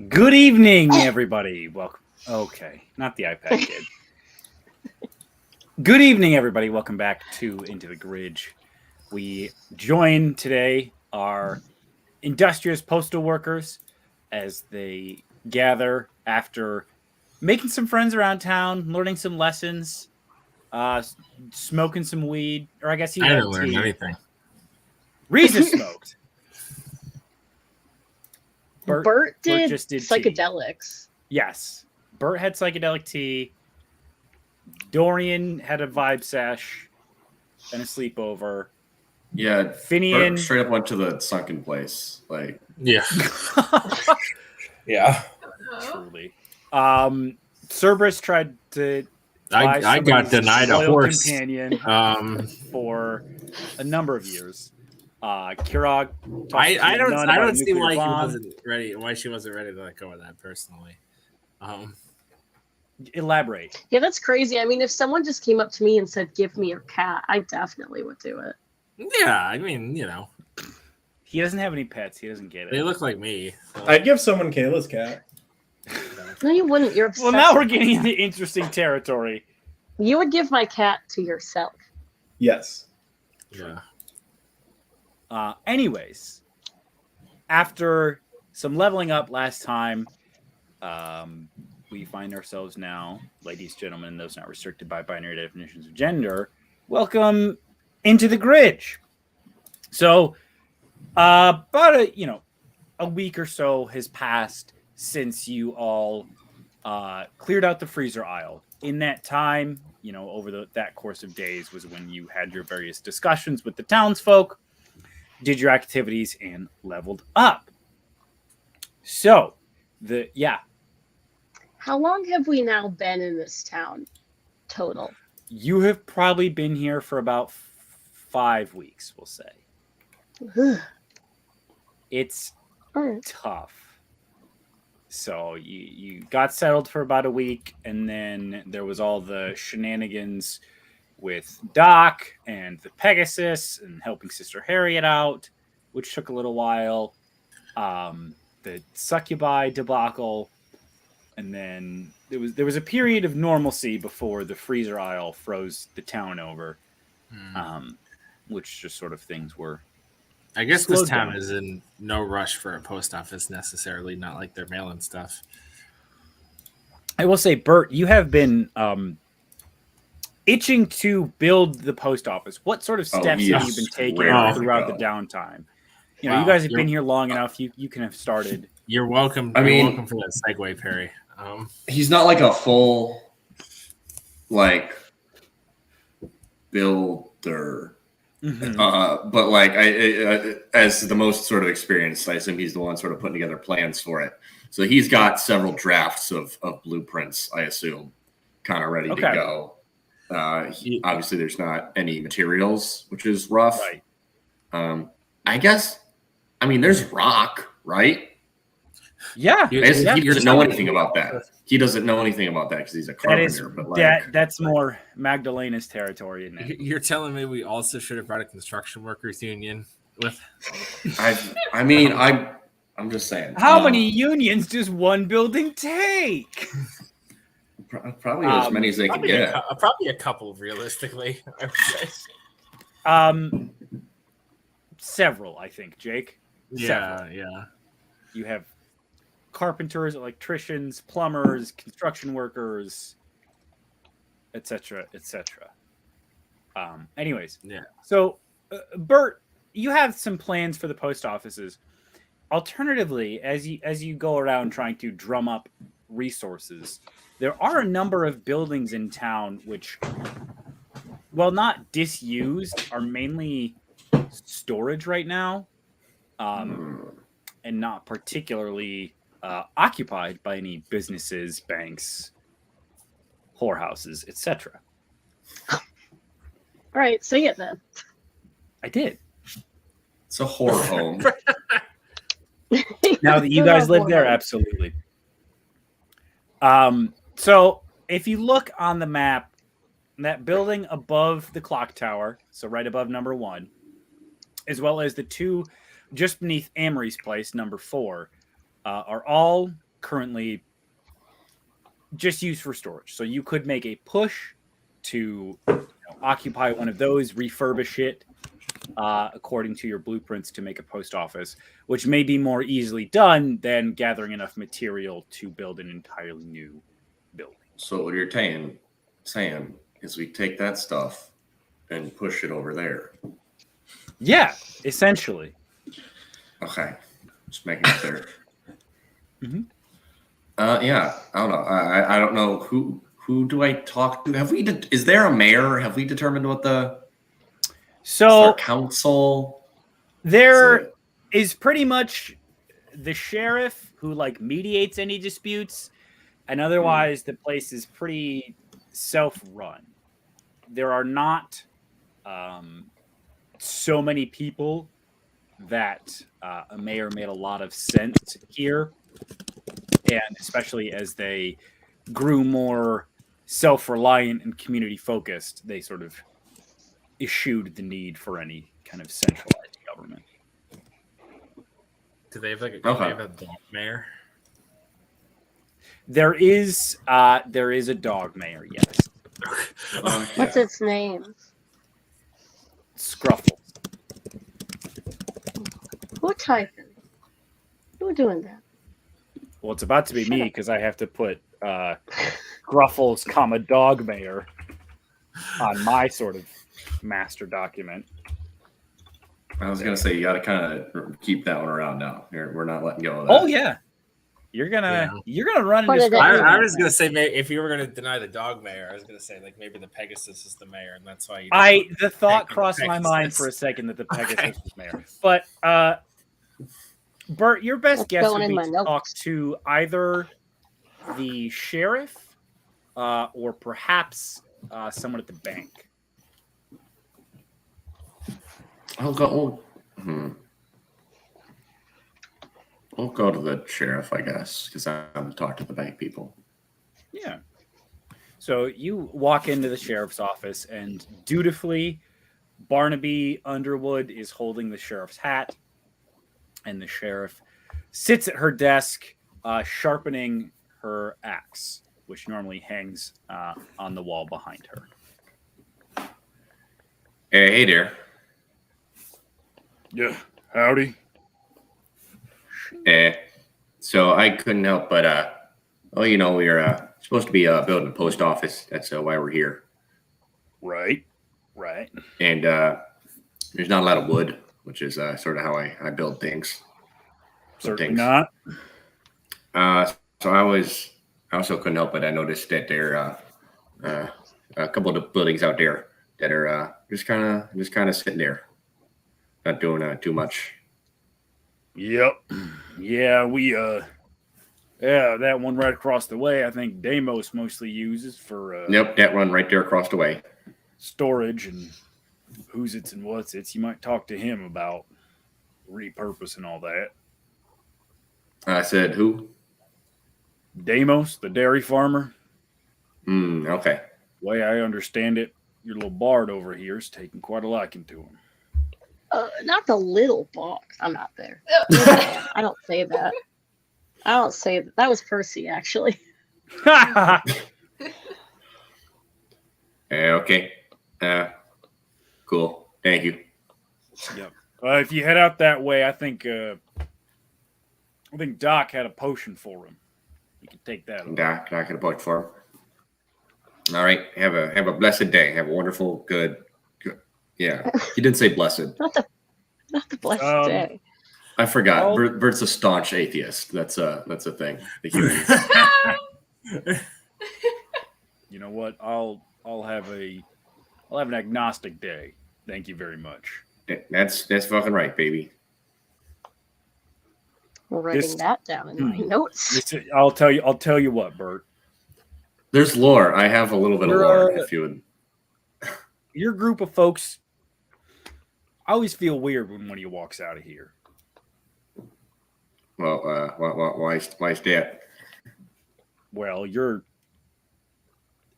Good evening, everybody. Welcome. Okay, not the iPad kid. Good evening, everybody. Welcome back to Into the Gridge. We join today our industrious postal workers as they gather after making some friends around town, learning some lessons, smoking some weed, or I guess I didn't learn anything. Reza smoked. Bert did just did psychedelics. Tea. Yes. Bert had psychedelic tea. Dorian had a vibe sesh and a sleepover. Yeah, Finian Bert straight up went to the sunken place. Like, yeah. Yeah. Truly. Cerberus tried to I got denied a horse companion for a number of years. Kirog, I don't see why he wasn't ready. Why she wasn't ready to let go of that personally. Elaborate. Yeah, that's crazy. I mean, if someone just came up to me and said, "Give me your cat," I definitely would do it. Yeah, I mean, you know, he doesn't have any pets. He doesn't get it. They look like me. So. I'd give someone Kayla's cat. No, you wouldn't. You're obsessed. Well, now we're getting into interesting territory. You would give my cat to yourself. Yes. Yeah. Anyways, after some leveling up last time, we find ourselves now, ladies, gentlemen, those not restricted by binary definitions of gender, welcome into the Gridge. So, about a week or so has passed since you all cleared out the freezer aisle. In that time, over that course of days was when you had your various discussions with the townsfolk, did your activities, and leveled up. So, How long have we now been in this town total? You have probably been here for about 5 weeks, we'll say. It's tough. So you got settled for about a week, and then there was all the shenanigans with Doc and the Pegasus and helping Sister Harriet out, which took a little while. The succubi debacle, and then there was a period of normalcy before the freezer aisle froze the town over, which just sort of things were. I guess this town is in no rush for a post office necessarily, not like they're mailing stuff. I will say, Bert, you have been itching to build the post office. What sort of steps have you been taking throughout the downtime? You guys have been here long enough. You can have started. You're welcome. You're welcome for that segue, Perry. He's not like a full, builder. Mm-hmm. But I as the most sort of experienced, I assume he's the one sort of putting together plans for it. So he's got several drafts of blueprints, I assume, kind of ready to go. Obviously, there's not any materials, which is rough. Right. I guess. I mean, there's rock, right? Yeah. He doesn't know anything about that. He doesn't know anything about that because he's a carpenter. That's more Magdalena's territory, isn't it? You're telling me we also should have brought a construction workers union with? I'm just saying. How many unions does one building take? Probably as many as they can get. Probably a couple, realistically. I would say. Several, I think, Jake. Yeah, yeah. You have carpenters, electricians, plumbers, construction workers, etc., etc. Anyways, Yeah. So, Bert, you have some plans for the post offices. Alternatively, as you go around trying to drum up resources, there are a number of buildings in town which, while not disused, are mainly storage right now, and not particularly occupied by any businesses, banks, whorehouses, etc. All right, say it then. I did. It's a horror home. Now that you guys live there, absolutely. So if you look on the map, that building above the clock tower, so right above number 1, as well as the two just beneath Amory's place, number 4, are all currently just used for storage. So you could make a push to occupy one of those, refurbish it according to your blueprints to make a post office, which may be more easily done than gathering enough material to build an entirely new building. So what you're saying is we take that stuff and push it over there. Yeah, essentially. Okay, just making it clear. Mm-hmm. Yeah, I don't know. I don't know who do I talk to? Is there a mayor? Have we determined what is there council? There is pretty much the sheriff who mediates any disputes, and otherwise the place is pretty self-run. There are not so many people that a mayor made a lot of sense here, and especially as they grew more self-reliant and community-focused, they sort of eschewed the need for any kind of centralized government. Do they have a dog mayor? There is a dog mayor, yes. What's its name? Scruffle. Who typing? Who doing that? Well, it's about to be me because I have to put Gruffles, dog mayor on my sort of master document. I was gonna say you got to kind of keep that one around now. We're not letting go of that. Oh yeah, you're gonna run into. I was gonna say if you were gonna deny the dog mayor, I was gonna say maybe the Pegasus is the mayor, and that's why the thought crossed my mind for a second that the Pegasus was mayor, but Bert, your best guess would be to talk to either the sheriff or perhaps someone at the bank. I'll go to the sheriff, I guess, because I haven't talked to the bank people. Yeah. So you walk into the sheriff's office, and dutifully, Barnaby Underwood is holding the sheriff's hat, and the sheriff sits at her desk, sharpening her axe, which normally hangs on the wall behind her. Hey there. Yeah, howdy. So I couldn't help but, we're supposed to be building a post office. That's why we're here. Right. And there's not a lot of wood, which is sort of how I build things. Certainly not. So I also couldn't help but I noticed that there are a couple of the buildings out there that are just kind of sitting there, not doing too much. Yep. Yeah, that one right across the way, I think Deimos mostly uses for Yep, that one right there across the way. Storage and who's its and what's its. You might talk to him about repurposing all that. I said who? Deimos, the dairy farmer. Okay. The way I understand it, your little bard over here is taking quite a liking to him. Not the little box. I'm not there. I don't say that. I don't say that. That was Percy, actually. Okay. Cool. Thank you. Yep. If you head out that way, I think Doc had a potion for him. You can take that. Doc had a potion for him. All right. Have a blessed day. Have a wonderful, good. Yeah. He didn't say blessed. Not the blessed day. I forgot. Bert's a staunch atheist. That's a thing. The humans. You know what? I'll have an agnostic day. Thank you very much. That's fucking right, baby. We're writing that down in my notes. I'll tell you what, Bert. There's lore. I have a little bit of lore. If you would. Your group of folks. I always feel weird when one of you walks out of here. Well, why is that? Well, you're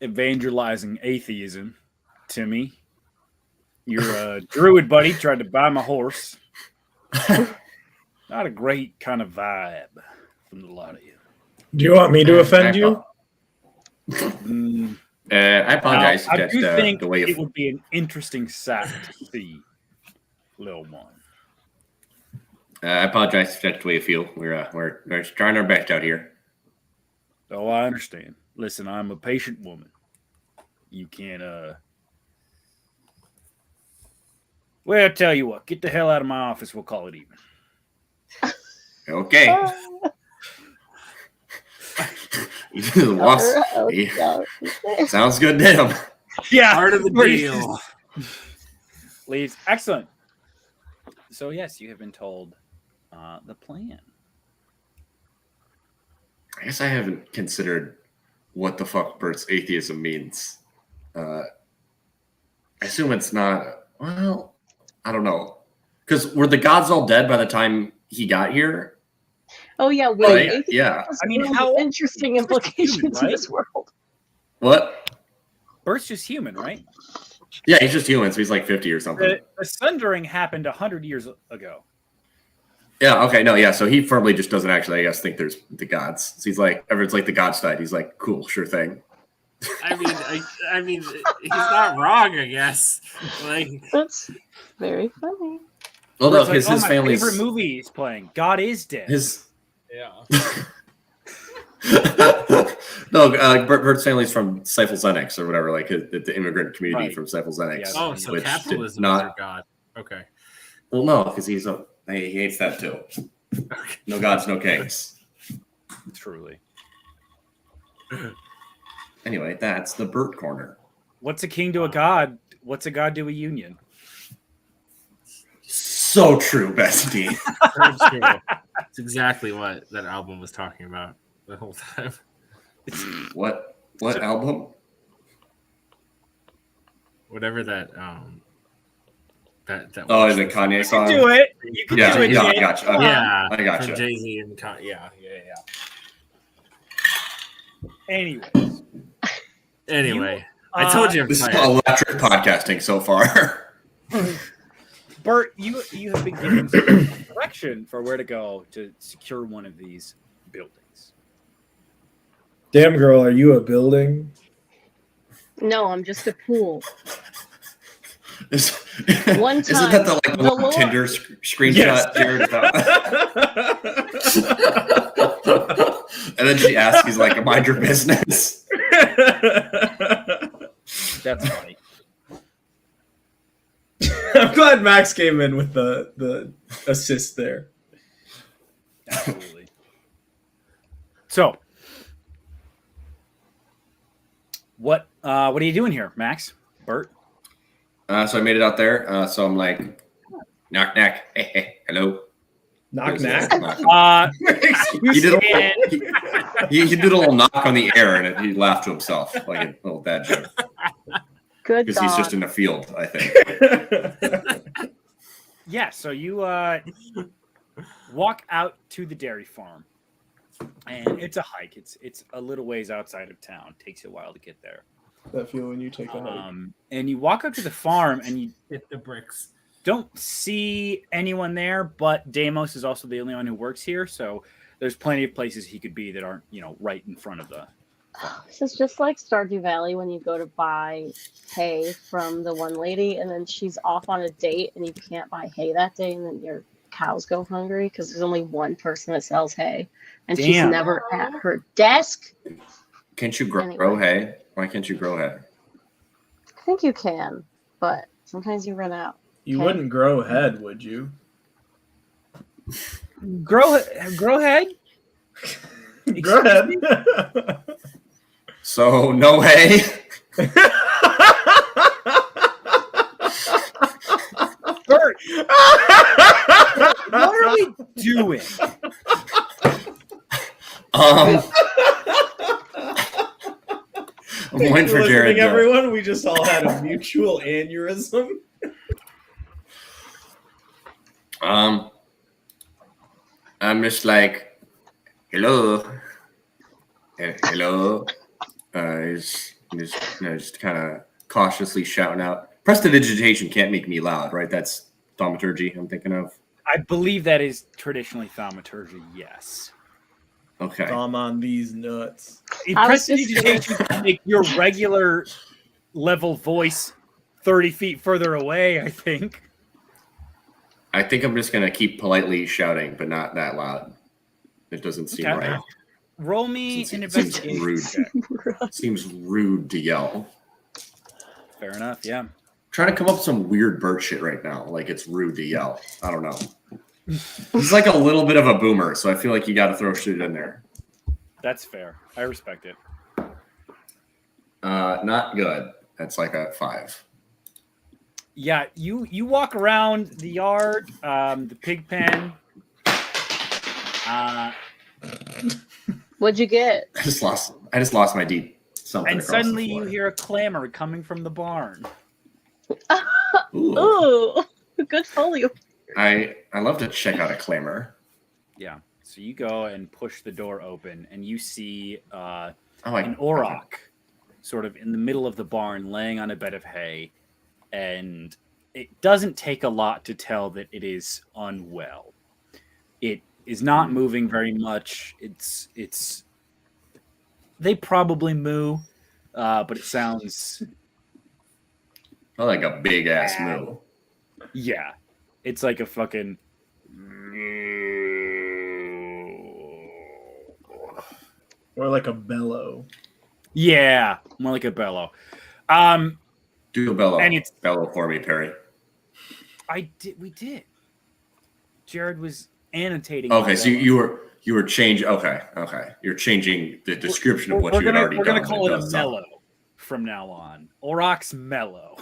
evangelizing atheism to me. Your druid buddy tried to buy my horse. Not a great kind of vibe from the lot of you. Do you want me to offend you? I apologize. I do think it would be an interesting sight to see, little one. I apologize if that's the way you feel. We're trying our best out here. Oh, I understand. Listen, I'm a patient woman. You can't. Well, I'll tell you what. Get the hell out of my office. We'll call it even. Okay. Sounds good to him. Yeah. Part of the deal. Leaves. Excellent. So, yes, you have been told the plan. I guess I haven't considered what the fuck Bert's atheism means. I assume it's not. Well, I don't know. Because were the gods all dead by the time he got here? Oh yeah, right? Yeah. I mean, how interesting implications human, right? in this world. What? Bert's just human, right? Yeah, he's just human, so he's like 50 or something. The sundering happened 100 years ago. Yeah, okay, no, yeah, so he firmly just doesn't actually, I guess, think there's the gods. So he's like, everyone's like the gods died. He's like, cool, sure thing. I mean, he's not wrong, I guess. Like, that's very funny. Well, no, his my family's favorite movie is playing. God is dead. No, Bert's family's from Cyphelzenex or whatever, like the immigrant community from Cyphelzenex. Yeah, oh, so capitalism not, is your god. Okay. Well, no, because he hates that too. No gods, no kings. Truly. Anyway, that's the Bert corner. What's a king to a god? What's a god to a union? So true, Bestie. It's exactly what that album was talking about the whole time. What album? Whatever that Oh, is it Kanye song? You can do it. You can do it. Yeah, I got you. I got from you. Jay-Z and Kanye. Yeah. Anyway, I told you. This is electric podcasting so far. Bert, you have been given some direction for where to go to secure one of these buildings. Damn girl, are you a building? No, I'm just a pool. One time, isn't that the Tinder screenshot? Yes. Jared, and then she asks, he's like, mind your business. That's funny. I'm glad Max came in with the assist there. Absolutely. So, what are you doing here, Max? Bert? So I made it out there. So I'm like, knock, knock. Hey, hello. Knock, knock. He did a little knock on the air, and he laughed to himself like a little dad joke. Good, because he's just in the field, I think. Yeah. So you walk out to the dairy farm, and it's a hike. It's a little ways outside of town. It takes you a while to get there. That feel when you take a hike. And you walk up to the farm, and you hit the bricks. Don't see anyone there, but Deimos is also the only one who works here, so there's plenty of places he could be that aren't, right in front of the This is just like Stardew Valley when you go to buy hay from the one lady and then she's off on a date and you can't buy hay that day and then your cows go hungry because there's only one person that sells hay and she's Damn. never at her desk. Can't you grow hay? Why can't you grow hay? I think you can, but sometimes you run out. You Okay. wouldn't grow head, would you? Grow head. Grow head. So no hay. Bert, what are we doing? I'm waiting for Listening, Jared. everyone, we just all had a mutual aneurysm. I'm just like, hello, hello. Just kind of cautiously shouting out. Prestidigitation can't make me loud, right? That's thaumaturgy I'm thinking of. I believe that is traditionally thaumaturgy, yes. Okay. Thumb on these nuts. Prestidigitation can make your regular level voice 30 feet further away, I think. I think I'm just going to keep politely shouting, but not that loud. It doesn't seem Okay. right. Roll me an Seems investigation rude. check. Seems rude to yell. Fair enough, yeah. Trying to come up with some weird Bert shit right now. Like it's rude to yell. I don't know. He's like a little bit of a boomer, so I feel like you got to throw shit in there. That's fair. I respect it. Not good. That's like a 5. Yeah, you walk around the yard, the pig pen. What'd you get? I just lost my deep something. And across suddenly the floor. you hear a clamor coming from the barn. Ooh. Ooh, good folio. I love to check out a clamor. Yeah. So you go and push the door open, and you see an Okay. auroch sort of in the middle of the barn laying on a bed of hay. And it doesn't take a lot to tell that it is unwell. It is not moving very much. It's they probably moo, but it sounds I like a big ass moo. yeah. It's like a fucking Or like a bellow. yeah, more like a bellow. Do a bellow. And it's bellow for me, Perry. We did. Jared was annotating. Okay, so you were changing. Okay. You're changing the description of what you had already done. We're gonna call it a does sound- mellow from now on. Auroch's mellow.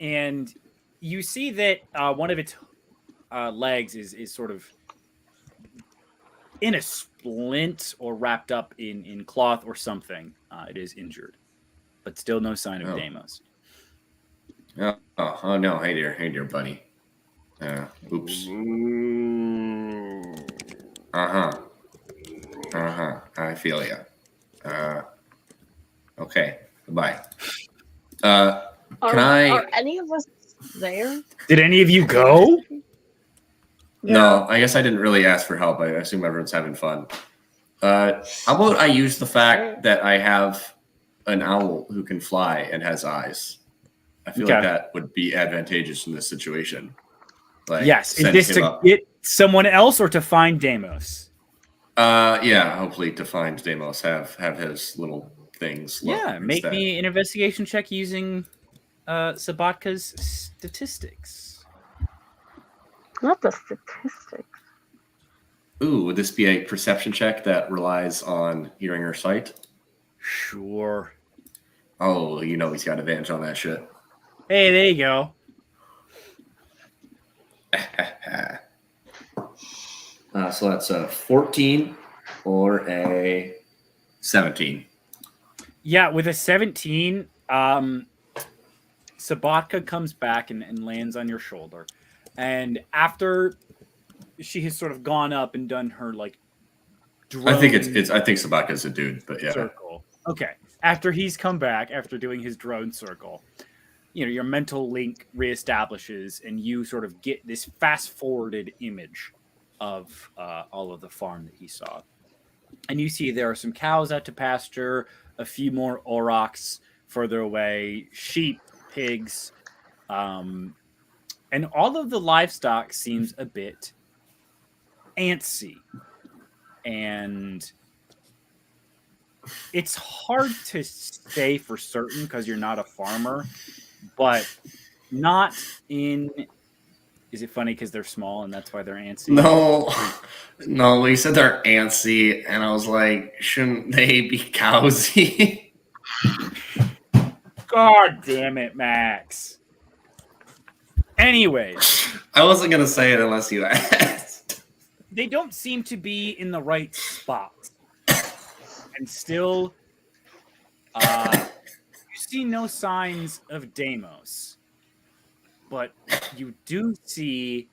And you see that one of its legs is sort of in a splint or wrapped up in cloth or something. It is injured, but still no sign of Deimos. Oh no! Hey there, buddy. Oops. I feel ya. Okay. Goodbye. Are any of us there? Did any of you go? No, I guess I didn't really ask for help. I assume everyone's having fun. How about I use the fact that I have an owl who can fly and has eyes? I feel like that would be advantageous in this situation. Like, yes. Is this to get someone else or to find Deimos? Yeah, hopefully to find Deimos, have his little things. Yeah, make me an investigation check using Sabatka's statistics. Not the statistics. Ooh, would this be a perception check that relies on hearing or sight? Sure. Oh, you know he's got advantage on that shit. Hey, there you go. So that's a 14 or a 17. Yeah, with a 17, Sabatka comes back and lands on your shoulder. And after she has sort of gone up and done her like drone I think Sabatka's a dude, but yeah. circle. Okay. After he's come back, after doing his drone circle, you know, your mental link reestablishes and you sort of get this fast-forwarded image of all of the farm that he saw. And you see there are some cows out to pasture, a few more aurochs further away, sheep, pigs, and all of the livestock seems a bit antsy. And it's hard to say for certain because you're not a farmer, but not in. Is it funny because they're small and that's why they're antsy? No, you said they're antsy, and I was like, shouldn't they be cowsy? God damn it, Max. Anyways, I wasn't gonna say it unless you asked. They don't seem to be in the right spot. And still, you see no signs of Deimos. But you do see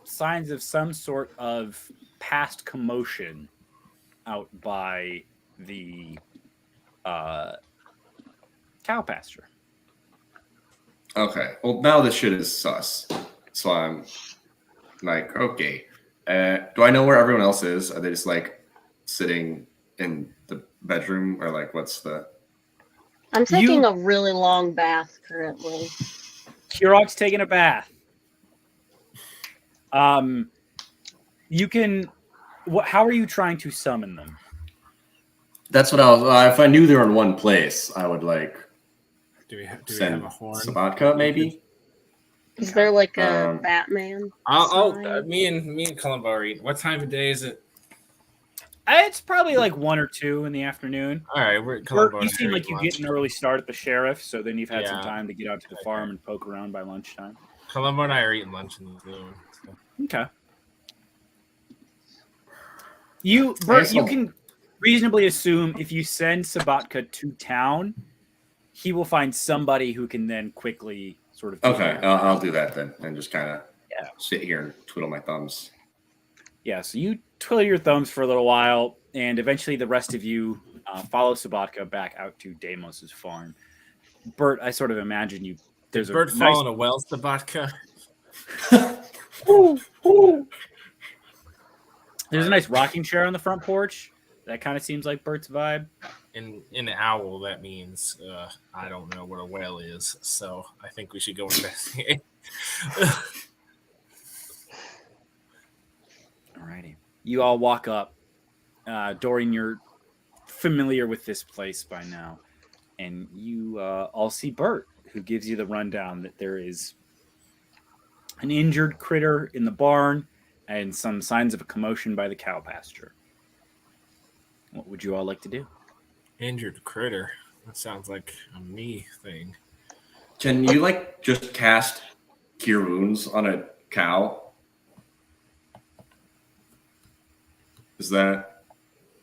signs of some sort of past commotion out by the cow pasture. Okay, well, now this shit is sus. So I'm like, okay. Do I know where everyone else is? Are they just like sitting in the bedroom, or like what's the? I'm taking a really long bath currently. Kurok's taking a bath. You can. How are you trying to summon them? That's what I was. If I knew they were in one place, I would like. Do we have send a horn? Sabatka, maybe. Is there like a Batman? Me and Columbo are eating. What time of day is it? It's probably like 1 or 2 in the afternoon. All right, we're at Columbo. You seem like you get an early start at the sheriff, so then you've had some Yeah. time to get out to the farm and poke around by lunchtime. Columbo and I are eating lunch in the room. So. Okay. Bert, you can reasonably assume if you send Sabatka to town, he will find somebody who can then quickly sort of. Okay, I'll do that then, and just kind of sit here and twiddle my thumbs. Yeah, so you twiddle your thumbs for a little while, and eventually the rest of you follow Sabatka back out to Deimos' farm. Bert, I sort of imagine you. There's Bert fall in a well, Sabatka. There's a nice rocking chair on the front porch. That kind of seems like Bert's vibe. In owl, that means I don't know what a whale is, so I think we should go investigate. Alrighty. You all walk up. Dorian, you're familiar with this place by now. And you all see Bert, who gives you the rundown that there is an injured critter in the barn and some signs of a commotion by the cow pasture. What would you all like to do? Injured critter. That sounds like a me thing. Can you like just cast Cure Wounds on a cow? Is that...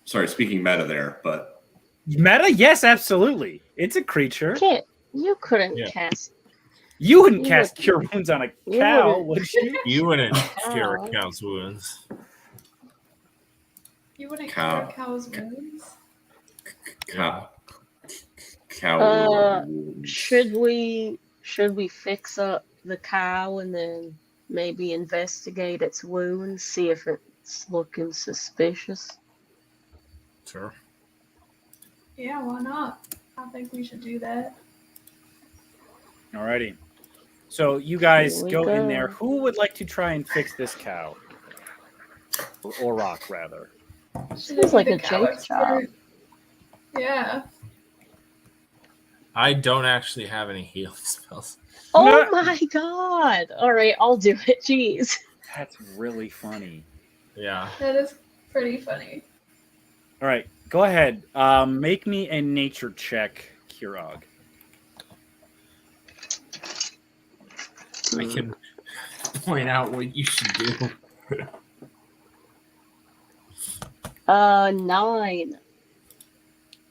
Sorry, speaking meta there, but... Meta? Yes, absolutely. It's a creature. You couldn't cast... You wouldn't cast Cure Wounds on a cow, would you? You wouldn't cure a cow's wounds. You wouldn't cure a cow's wounds? Cow. Should we fix up the cow and then maybe investigate its wounds, see if it's looking suspicious? Sure. Yeah, why not? I think we should do that. Alrighty. So you guys go in there. Who would like to try and fix this cow? Or rock, rather. Seems like a joke job. Yeah. I don't actually have any healing spells. Oh my god! Alright, I'll do it. Jeez. That's really funny. Yeah. That is pretty funny. Alright, go ahead. Make me a nature check, Kirog. I can point out what you should do. 9.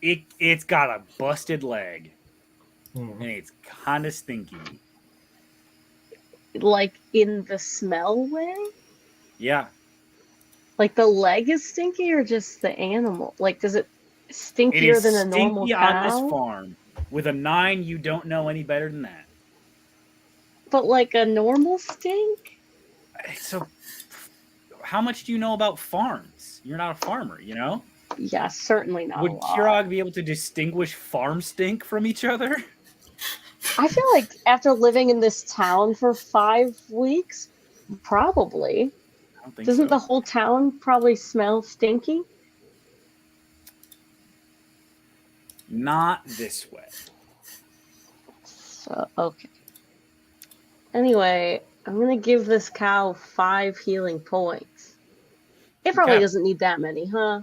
It's got a busted leg. And it's kind of stinky. Like in the smell way? Yeah. Like the leg is stinky or just the animal? Like does it stinkier than a normal cow? On this farm. With a 9, you don't know any better than that. But like a normal stink? So how much do you know about farms? You're not a farmer, you know? Yeah, certainly not Would a lot. Kirog be able to distinguish farm stink from each other? I feel like after living in this town for 5 weeks, probably. I don't think Doesn't so. the whole town probably smell stinky? Not this way. So, okay. Anyway, I'm gonna give this cow 5 healing points. It probably Okay. doesn't need that many, huh?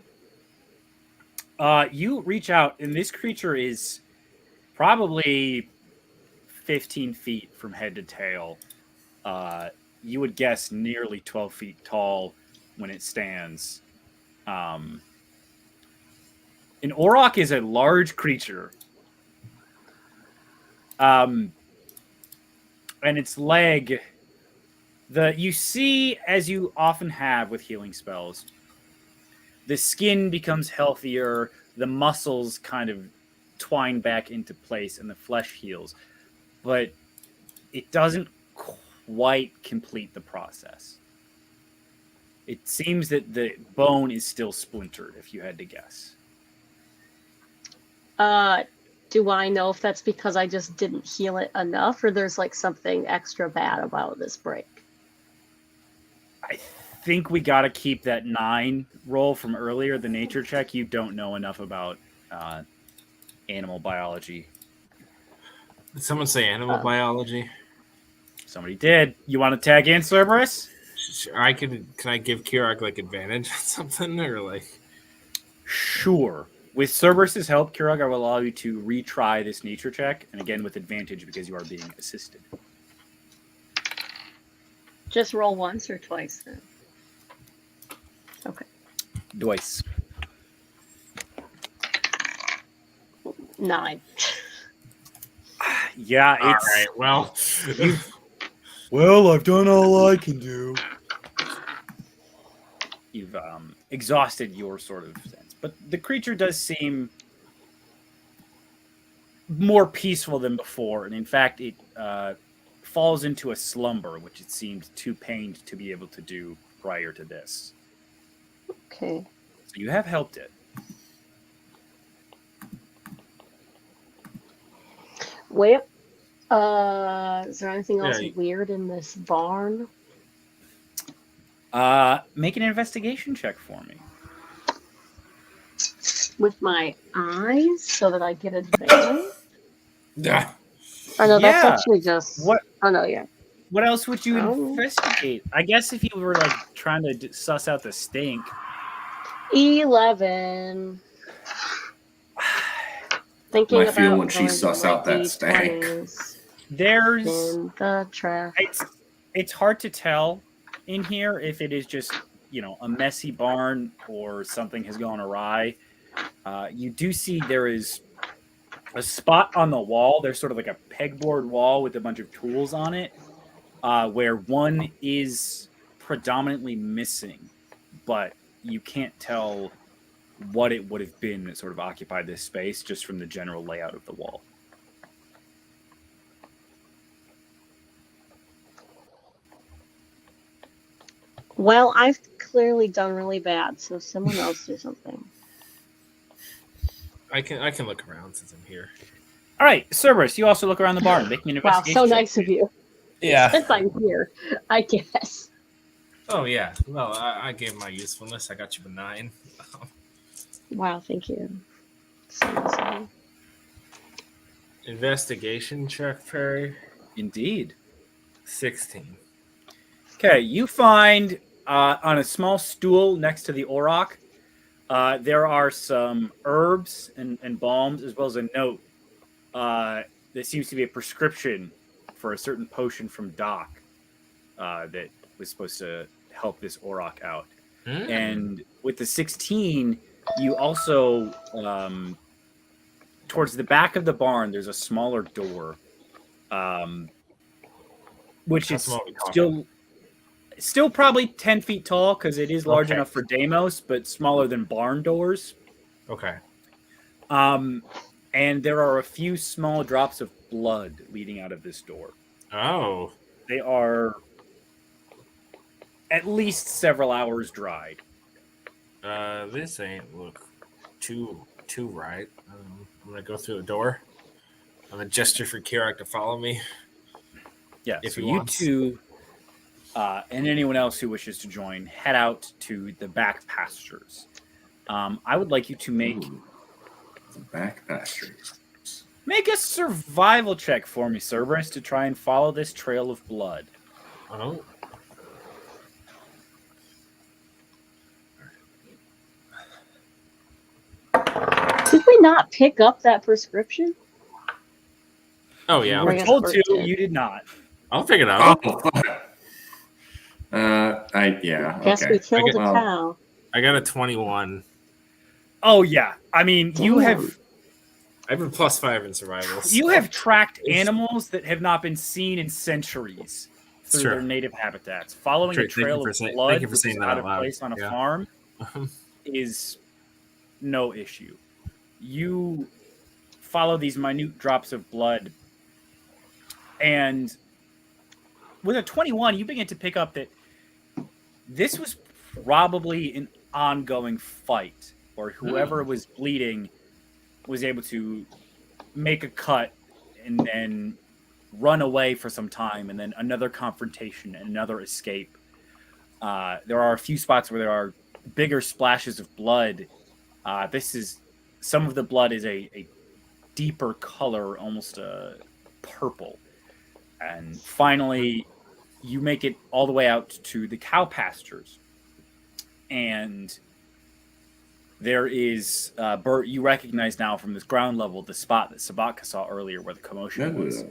You reach out, and this creature is probably 15 feet from head to tail. You would guess nearly 12 feet tall when it stands. An Auroch is a large creature. And its leg, you see, as you often have with healing spells, the skin becomes healthier, the muscles kind of twine back into place, and the flesh heals. But it doesn't quite complete the process. It seems that the bone is still splintered, if you had to guess. Do I know if that's because I just didn't heal it enough, or there's like something extra bad about this break? I think we got to keep that 9 roll from earlier, the nature check. You don't know enough about animal biology. Did someone say animal biology? Somebody did. You want to tag in, Cerberus? Can I give Kirog like advantage on something or like? Sure. With Cerberus's help, Kirog, I will allow you to retry this nature check, and again with advantage because you are being assisted. Just roll once or twice then. Okay. Twice. 9. Yeah, All it's right. Well, well, I've done all I can do. You've exhausted your sort of sense, but the creature does seem more peaceful than before, and in fact, it falls into a slumber, which it seemed too pained to be able to do prior to this. Okay. So you have helped it. Well, is there anything else Yeah. weird in this barn? Make an investigation check for me. With my eyes so that I get advantage? yeah. Oh no, that's Yeah. actually just. What Oh no, yeah. What else would you Oh. investigate? I guess if you were like trying to suss out the stink. 11. Thinking I about feel when she going to suss my out that stank. D20s There's in the trash. it's hard to tell in here if it is just, a messy barn or something has gone awry. You do see there is a spot on the wall. There's sort of like a pegboard wall with a bunch of tools on it, where one is predominantly missing, but you can't tell what it would have been that sort of occupied this space just from the general layout of the wall. Well, I've clearly done really bad, so someone else do something. I can look around since I'm here. All right, Cerberus, you also look around the barn. Make me an Wow, investigation so check, nice of please. you. Yeah. Since I'm here, I guess. Oh yeah. Well, I gave my usefulness. I got you a 9. Wow, thank you. So nice of you. Investigation check, Perry. Indeed. 16. Okay, you find on a small stool next to the Auroch, there are some herbs and balms, as well as a note that seems to be a prescription for a certain potion from Doc that was supposed to help this Auroch out. And with the 16, you also, towards the back of the barn, there's a smaller door, which How is small are we talking? still probably 10 feet tall because it is large Okay. enough for Deimos, but smaller than barn doors. Okay. And there are a few small drops of blood leading out of this door. Oh. They are at least several hours dried. This ain't look too right. I'm gonna go through the door. I'm gonna gesture for Kirak to follow me. Yeah, If so he you wants. two and anyone else who wishes to join head out to the back pastures. I would like you to make The back pastures. a survival check for me, Cerberus, to try and follow this trail of blood. Oh. Did we not pick up that prescription? Oh yeah. You were guess told Bert to, did. you did not. I'll pick it up. Oh, fuck. Guess we killed a well, cow. I got a 21. Oh yeah, I mean you Damn. have I have a +5 in survival. you have tracked animals that have not been seen in centuries through Sure. their native habitats. Following Sure, a trail of blood thank you for which saying is that out out of loud. place on a Yeah. farm is no issue. You follow these minute drops of blood, and with a 21, you begin to pick up that this was probably an ongoing fight, or whoever was bleeding was able to make a cut and then run away for some time, and then another confrontation and another escape. There are a few spots where there are bigger splashes of blood. Some of the blood is a deeper color, almost a purple. And finally, you make it all the way out to the cow pastures. And there is, Bert, you recognize now from this ground level the spot that Sabatka saw earlier where the commotion was.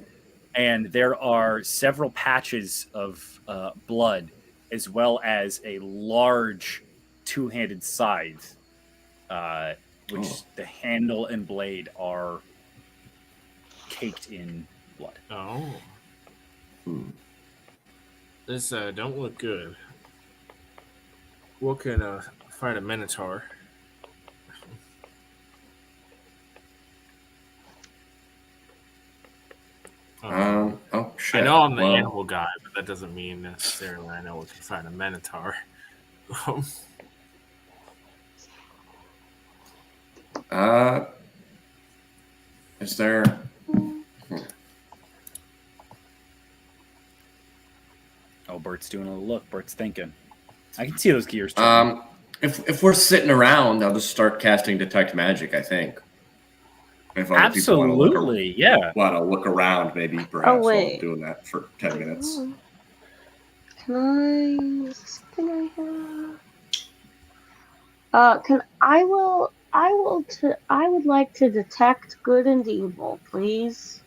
And there are several patches of blood, as well as a large two-handed scythe, which the handle and blade are caked in blood. Oh. This don't look good. What can fight a minotaur? Oh shit. I know I'm the Well, animal guy, but that doesn't mean necessarily I know what can fight a minotaur. Is there? Oh, Bert's doing a little look. Bert's thinking. I can see those gears turning. If we're sitting around, I'll just start casting detect magic. I think. If other people Absolutely, yeah. want to look around, maybe perhaps while I'm wait. doing that for 10 minutes. Can I? Is this something I have? I would like to detect good and evil, please.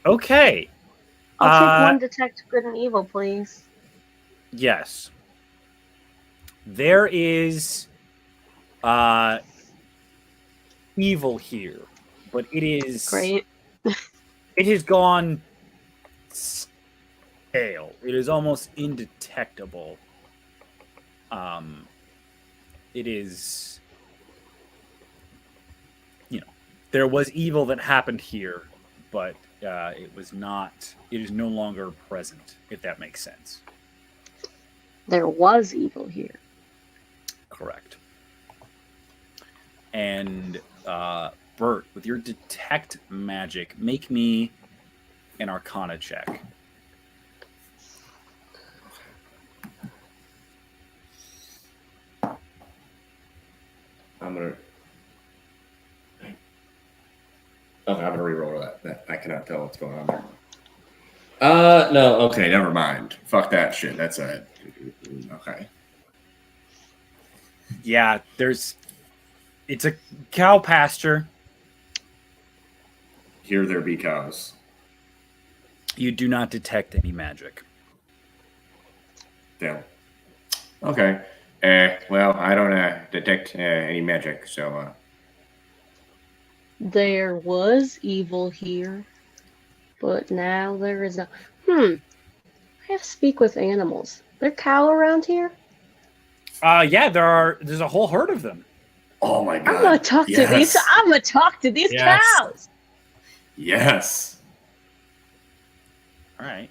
Okay. I'll take one detect good and evil, please. Yes. There is evil here, but it is Great. It has gone stale. It is almost indetectable. It is, there was evil that happened here, but it was not. It is no longer present, if that makes sense. There was evil here. Correct. And Bert, with your detect magic, make me an Arcana check. I'm gonna reroll that. I cannot tell what's going on there. No. Okay, never mind. Fuck that shit. That's okay. Yeah, it's a cow pasture. Here there be cows. You do not detect any magic. Damn. Okay. Well, I don't detect any magic, so. There was evil here, but now there is not. I have to speak with animals. There cow around here? Yeah, there's a whole herd of them. Oh my god. I'm gonna talk to these. I'm gonna talk to these Yes. cows. Yes. All right,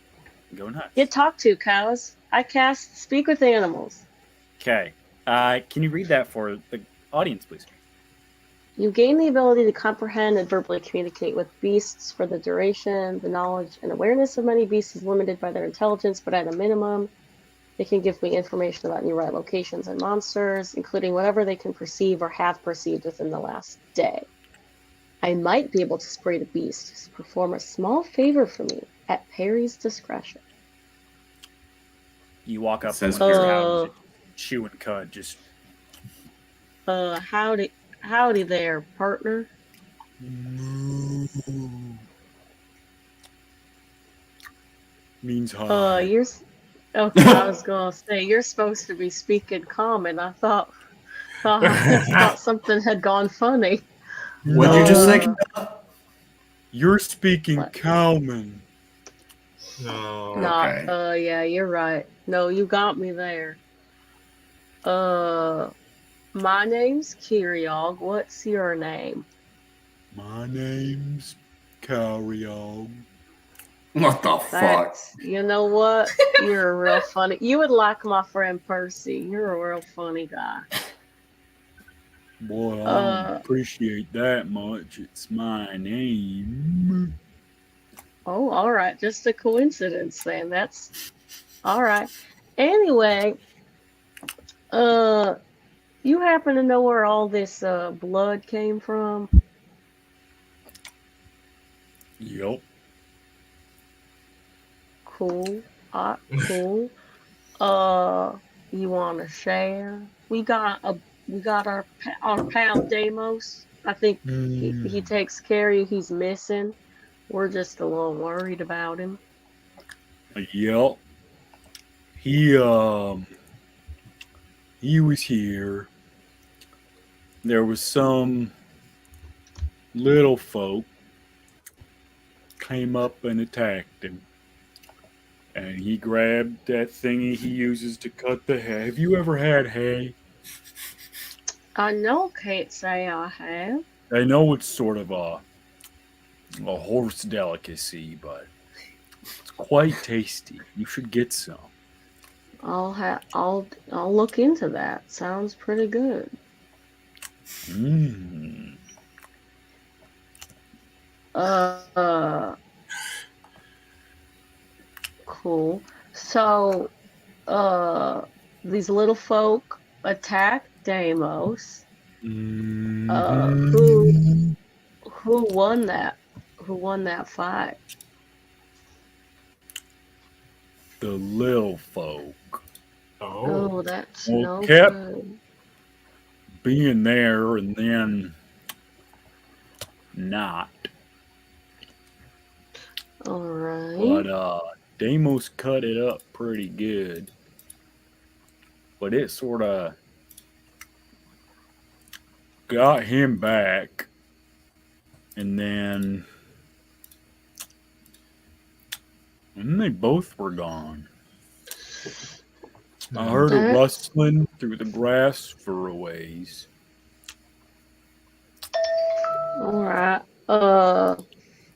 go nuts. Get talked to, cows. I cast Speak with Animals. Okay. Can you read that for the audience, please? You gain the ability to comprehend and verbally communicate with beasts for the duration. The knowledge and awareness of many beasts is limited by their intelligence, but at a minimum, they can give me information about nearby locations and monsters, including whatever they can perceive or have perceived within the last day. I might be able to spray the beast to perform a small favor for me at Perry's discretion. You walk up to Says one of these Perry. cows, chewing cud, just Howdy there, partner. means hi. You're. Okay, I was gonna say you're supposed to be speaking common. I thought something had gone funny. What'd you just say? You're speaking What? cowman. No. Okay. Yeah, you're right. No, you got me there. My name's Kiriog. What's your name? My name's Cowriog. What the fuck? You know what? You're a real funny. You would like my friend Percy. You're a real funny guy. Boy, I don't appreciate that much. It's my name. Oh, all right. Just a coincidence then. That's all right. Anyway, you happen to know where all this blood came from? Yup. Cool. Cool. You want to share? We got our pal Deimos. I think he takes care of you. He's missing. We're just a little worried about him. Yup. He was here. There was some little folk came up and attacked him. And he grabbed that thingy he uses to cut the hay. Have you ever had hay? I know, can't say I have. I know it's sort of a horse delicacy, but it's quite tasty. You should get some. I'll look into that. Sounds pretty good. Cool. So, these little folk attacked Deimos. Who won that? Who won that fight? The lil folk. Oh, that's Well, no kept good. being there and then not. All right. But Deimos cut it up pretty good. But it sort of got him back. And then they both were gone. I heard it rustling through the grass for a ways. All right.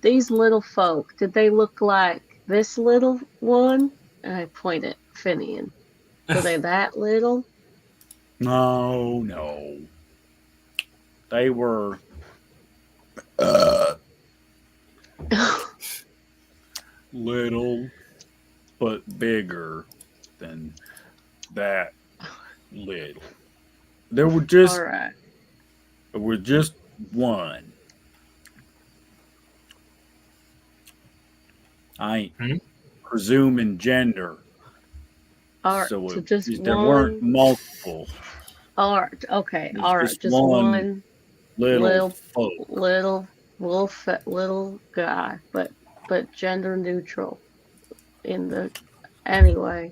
These little folk, did they look like this little one? And I point at Finian. Were they that little? No. They were little, but bigger than that little. There were just All right. one. I ain't presuming gender. All right. So, So just there one. weren't multiple. All right. Okay. There's All right. Just one little folk. little guy, but gender neutral. Anyway.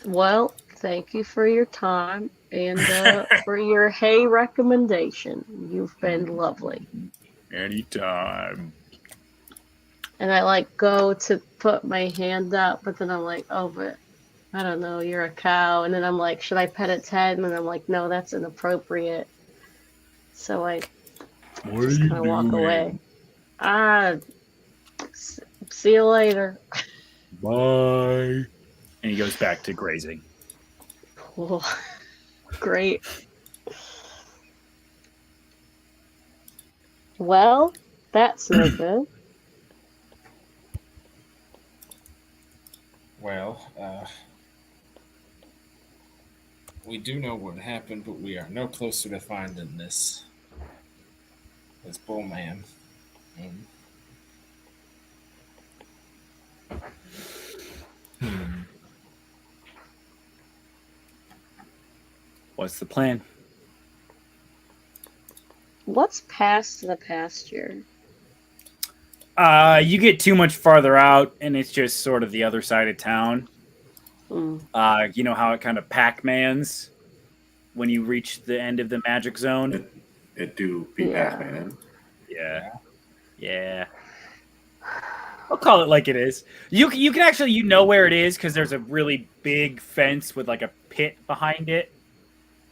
Well, thank you for your time and for your hay recommendation. You've been lovely. Anytime. And I go to put my hand up, but then I'm like, oh, but I don't know, you're a cow. And then I'm like, should I pet its head? And then I'm like, no, that's inappropriate. So I just kind of walk away. See you later. Bye. And he goes back to grazing. Cool. Great. Well, that's no good. Well, we do know what happened, but we are no closer to finding this bull man. What's the plan? What's past the pasture? You get too much farther out, and it's just sort of the other side of town. You know how it kind of Pac-Mans when you reach the end of the magic zone? It do be Yeah. Pac-Man. Yeah. I'll call it like it is. You can actually, you know where it is because there's a really big fence with like a pit behind it,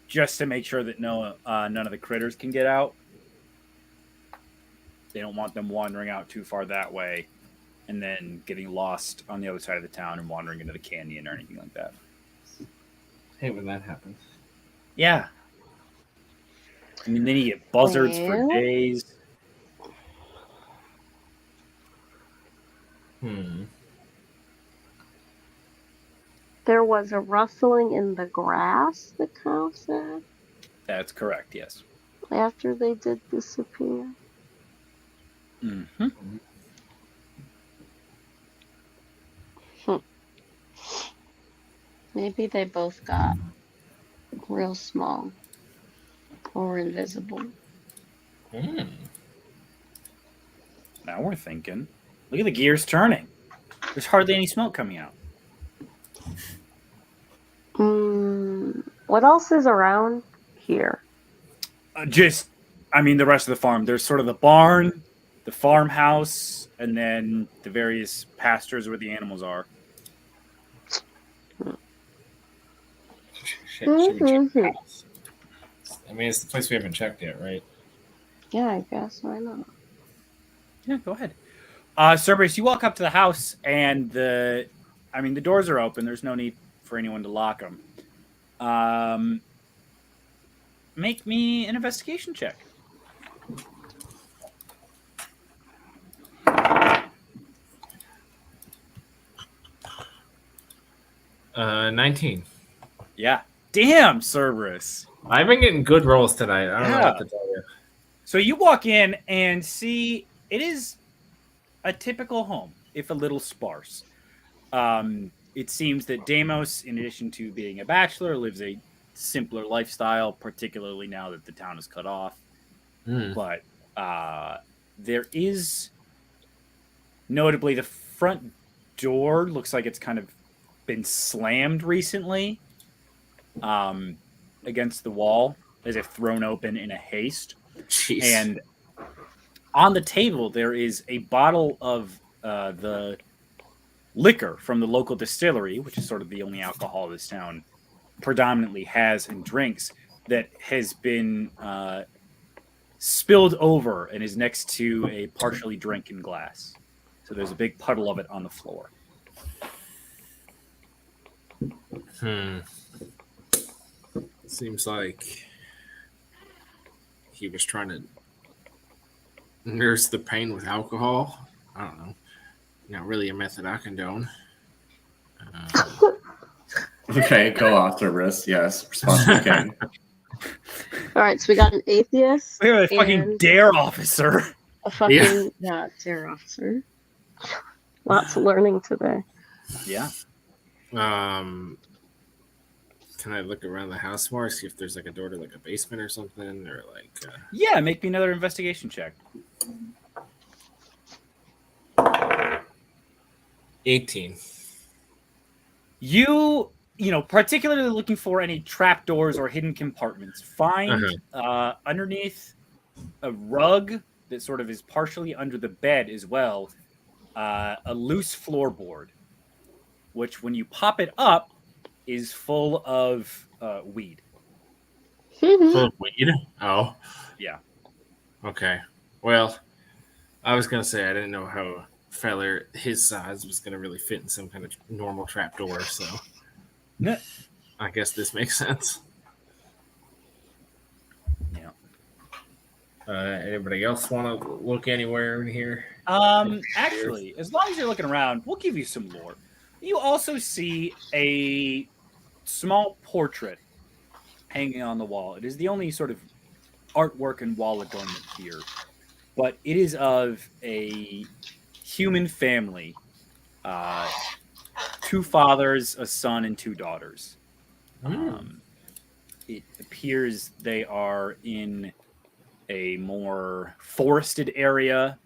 just to make sure that none of the critters can get out. They don't want them wandering out too far that way, and then getting lost on the other side of the town and wandering into the canyon or anything like that. Hey, when that happens. Yeah. I mean, then you get buzzards for Well. days. There was a rustling in the grass, the cow said, That's correct, yes. after they did disappear. Mm-hmm. Maybe they both got real small or invisible. Now we're thinking. Look at the gears turning. There's hardly any smoke coming out. What else is around here? The rest of the farm. There's sort of the barn, the farmhouse, and then the various pastures where the animals are. Should we check the house? I mean, it's the place we haven't checked yet, right? Yeah, I guess. Why not? Yeah, go ahead. Cerberus, you walk up to the house, and the doors are open. There's no need for anyone to lock them. Make me an investigation check. 19. Yeah. Damn, Cerberus. I've been getting good rolls tonight. I don't know what to tell you. So you walk in and see it is a typical home, if a little sparse. It seems that Deimos, in addition to being a bachelor, lives a simpler lifestyle, particularly now that the town is cut off. But there is notably the front door looks like it's kind of been slammed recently against the wall, as if thrown open in a haste. Jeez. And on the table there is a bottle of the liquor from the local distillery, which is sort of the only alcohol this town predominantly has and drinks, that has been spilled over and is next to a partially drinking glass. So there's a big puddle of it on the floor. Seems like he was trying to nurse the pain with alcohol. I don't know. Not really a method I condone. Okay, go off, Cerberus. Yes, responsible king. All right, so we got an atheist. We have a fucking and dare officer. A fucking dare officer. Lots of learning today. Yeah. Can I look around the house more, see if there's like a door to like a basement or something, or like? Yeah, make me another investigation check. 18. You particularly looking for any trapdoors or hidden compartments. Find underneath a rug that sort of is partially under the bed as well, a loose floorboard, which when you pop it up is full of weed. Full of weed? Oh. Yeah. Okay. Well, I was going to say I didn't know how feller his size was going to really fit in some kind of normal trapdoor. So Yeah. I guess this makes sense. Yeah. Anybody else want to look anywhere in here? Actually, as long as you're looking around, we'll give you some lore. You also see a small portrait hanging on the wall. It is the only sort of artwork and wall adornment here, but it is of a human family, 2 fathers, a son, and 2 daughters. It appears they are in a more forested area.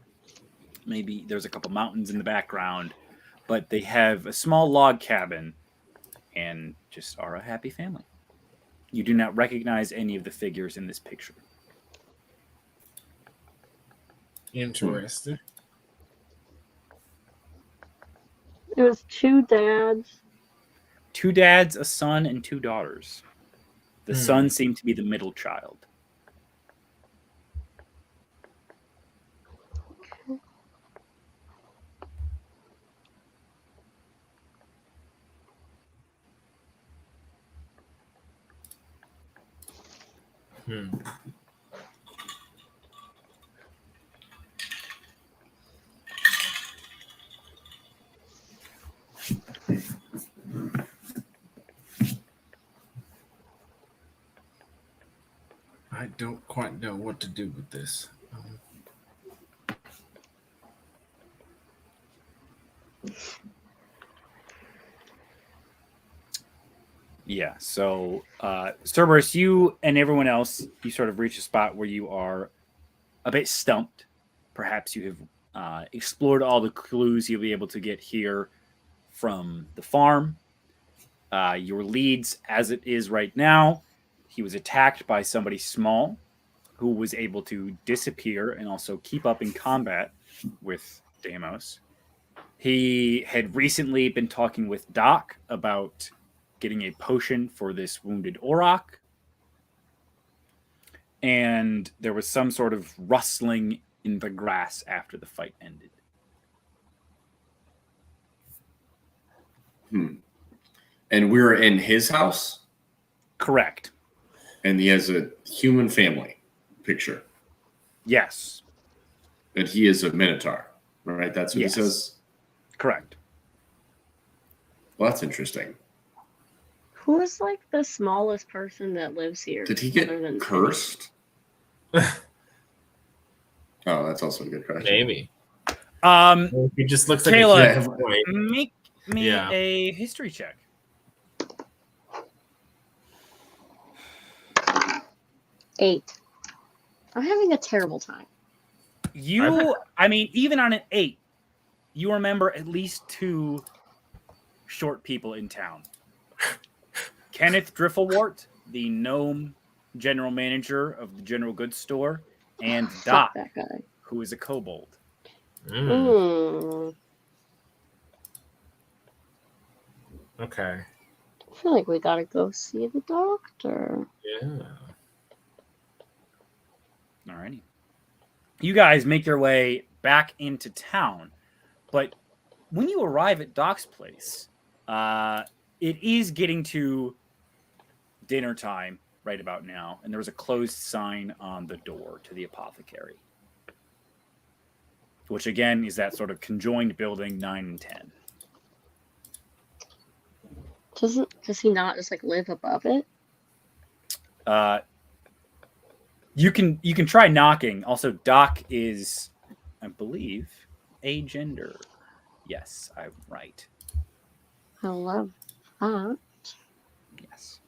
Maybe there's a couple mountains in the background, but they have a small log cabin and just are a happy family. You do not recognize any of the figures in this picture. Interesting. It was 2 dads. 2 dads, a son, and 2 daughters. The son seemed to be the middle child. I don't quite know what to do with this. Yeah, so Cerberus, you and everyone else, you sort of reach a spot where you are a bit stumped. Perhaps you have explored all the clues you'll be able to get here from the farm. Your leads, as it is right now, he was attacked by somebody small who was able to disappear and also keep up in combat with Deimos. He had recently been talking with Doc about getting a potion for this wounded Auroch. And there was some sort of rustling in the grass after the fight ended. And we're in his house? Correct. And he has a human family picture. Yes. And he is a Minotaur, right? That's what Yes. he says? Correct. Well, that's interesting. Who is like the smallest person that lives here? Did he other than get cursed? Oh, that's also a good question. Maybe. He just looks like Kayla, a huge boy. make me Yeah. a history check. 8. I'm having a terrible time. Even on an 8, you remember at least 2 short people in town. Kenneth Driffelwart, the gnome general manager of the general goods store, and Doc, Fuck that guy. who is a kobold. Okay. I feel like we gotta go see the doctor. Yeah. Alrighty. You guys make your way back into town, but when you arrive at Doc's place, it is getting to dinner time right about now, and there was a closed sign on the door to the apothecary, which again is that sort of conjoined building 9 and 10. Does he not just like live above it? You can try knocking. Also, Doc is, I believe, agender. Yes, I'm right. I love that. Yes.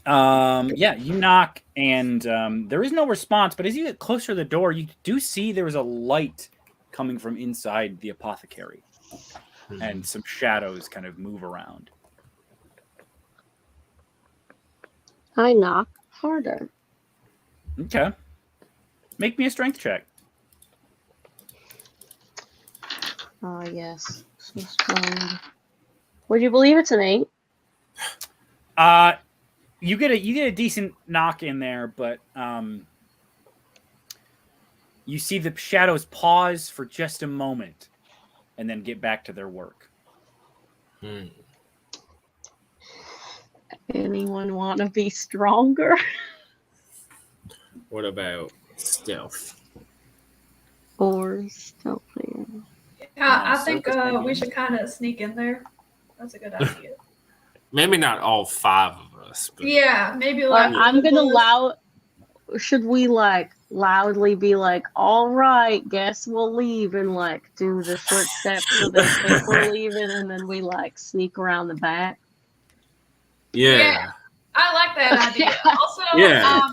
Yeah, you knock, and there is no response. But as you get closer to the door, you do see there is a light coming from inside the apothecary, and some shadows kind of move around. I knock harder. Okay. Make me a strength check. Oh, yes. So strong. Would you believe it's an 8? You get a decent knock in there, but You see the shadows pause for just a moment and then get back to their work. Anyone want to be stronger? What about stealth? Or stealthy? Yeah, I So think it's maybe- we should kind of sneak in there. That's a good idea. Maybe not all 5 of us, but Yeah, maybe Or like I'm the gonna boys- should we like loudly be like, all right, guess we'll leave, and like do the footsteps so they think we're leaving, and then we like sneak around the back? yeah. I like that idea. Also, Yeah.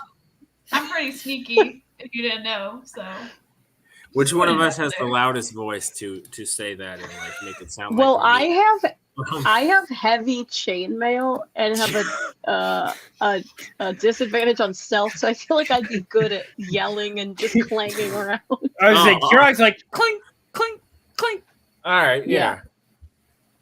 I'm pretty sneaky if you didn't know. So Which one of put it us out has the there. loudest voice to say that and like make it sound Well, like I have heavy chainmail and have a disadvantage on stealth, so I feel like I'd be good at yelling and just clanging around. I was like, Oh. Kirog's like clink, clink, clink. All right, Yeah. yeah.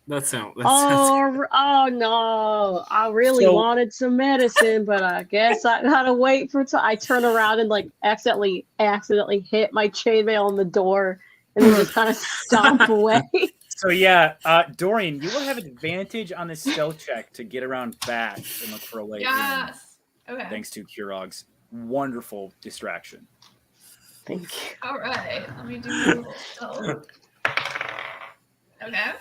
That sounds Oh no! I really So- wanted some medicine, but I guess I gotta wait for I turn around and like accidentally hit my chainmail on the door, and then just kind of stomp away. So yeah, Dorian, you will have advantage on this stealth check to get around back and look for a way in. Yes. Okay. Thanks to Kirog's wonderful distraction. Thank you. All right. Let me do a little stealth. Okay.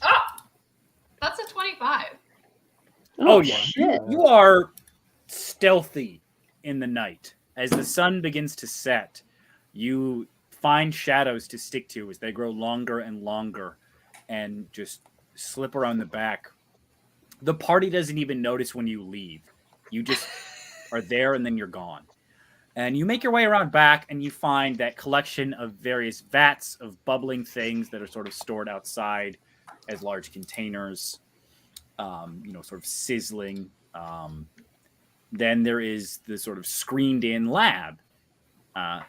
Oh, that's a 25. Oh yeah, shit! you are stealthy in the night. As the sun begins to set, you find shadows to stick to as they grow longer and longer and just slip around the back. The party doesn't even notice when you leave. You just are there and then you're gone. And you make your way around back and you find that collection of various vats of bubbling things that are sort of stored outside as large containers, sort of sizzling. Then there is the sort of screened in lab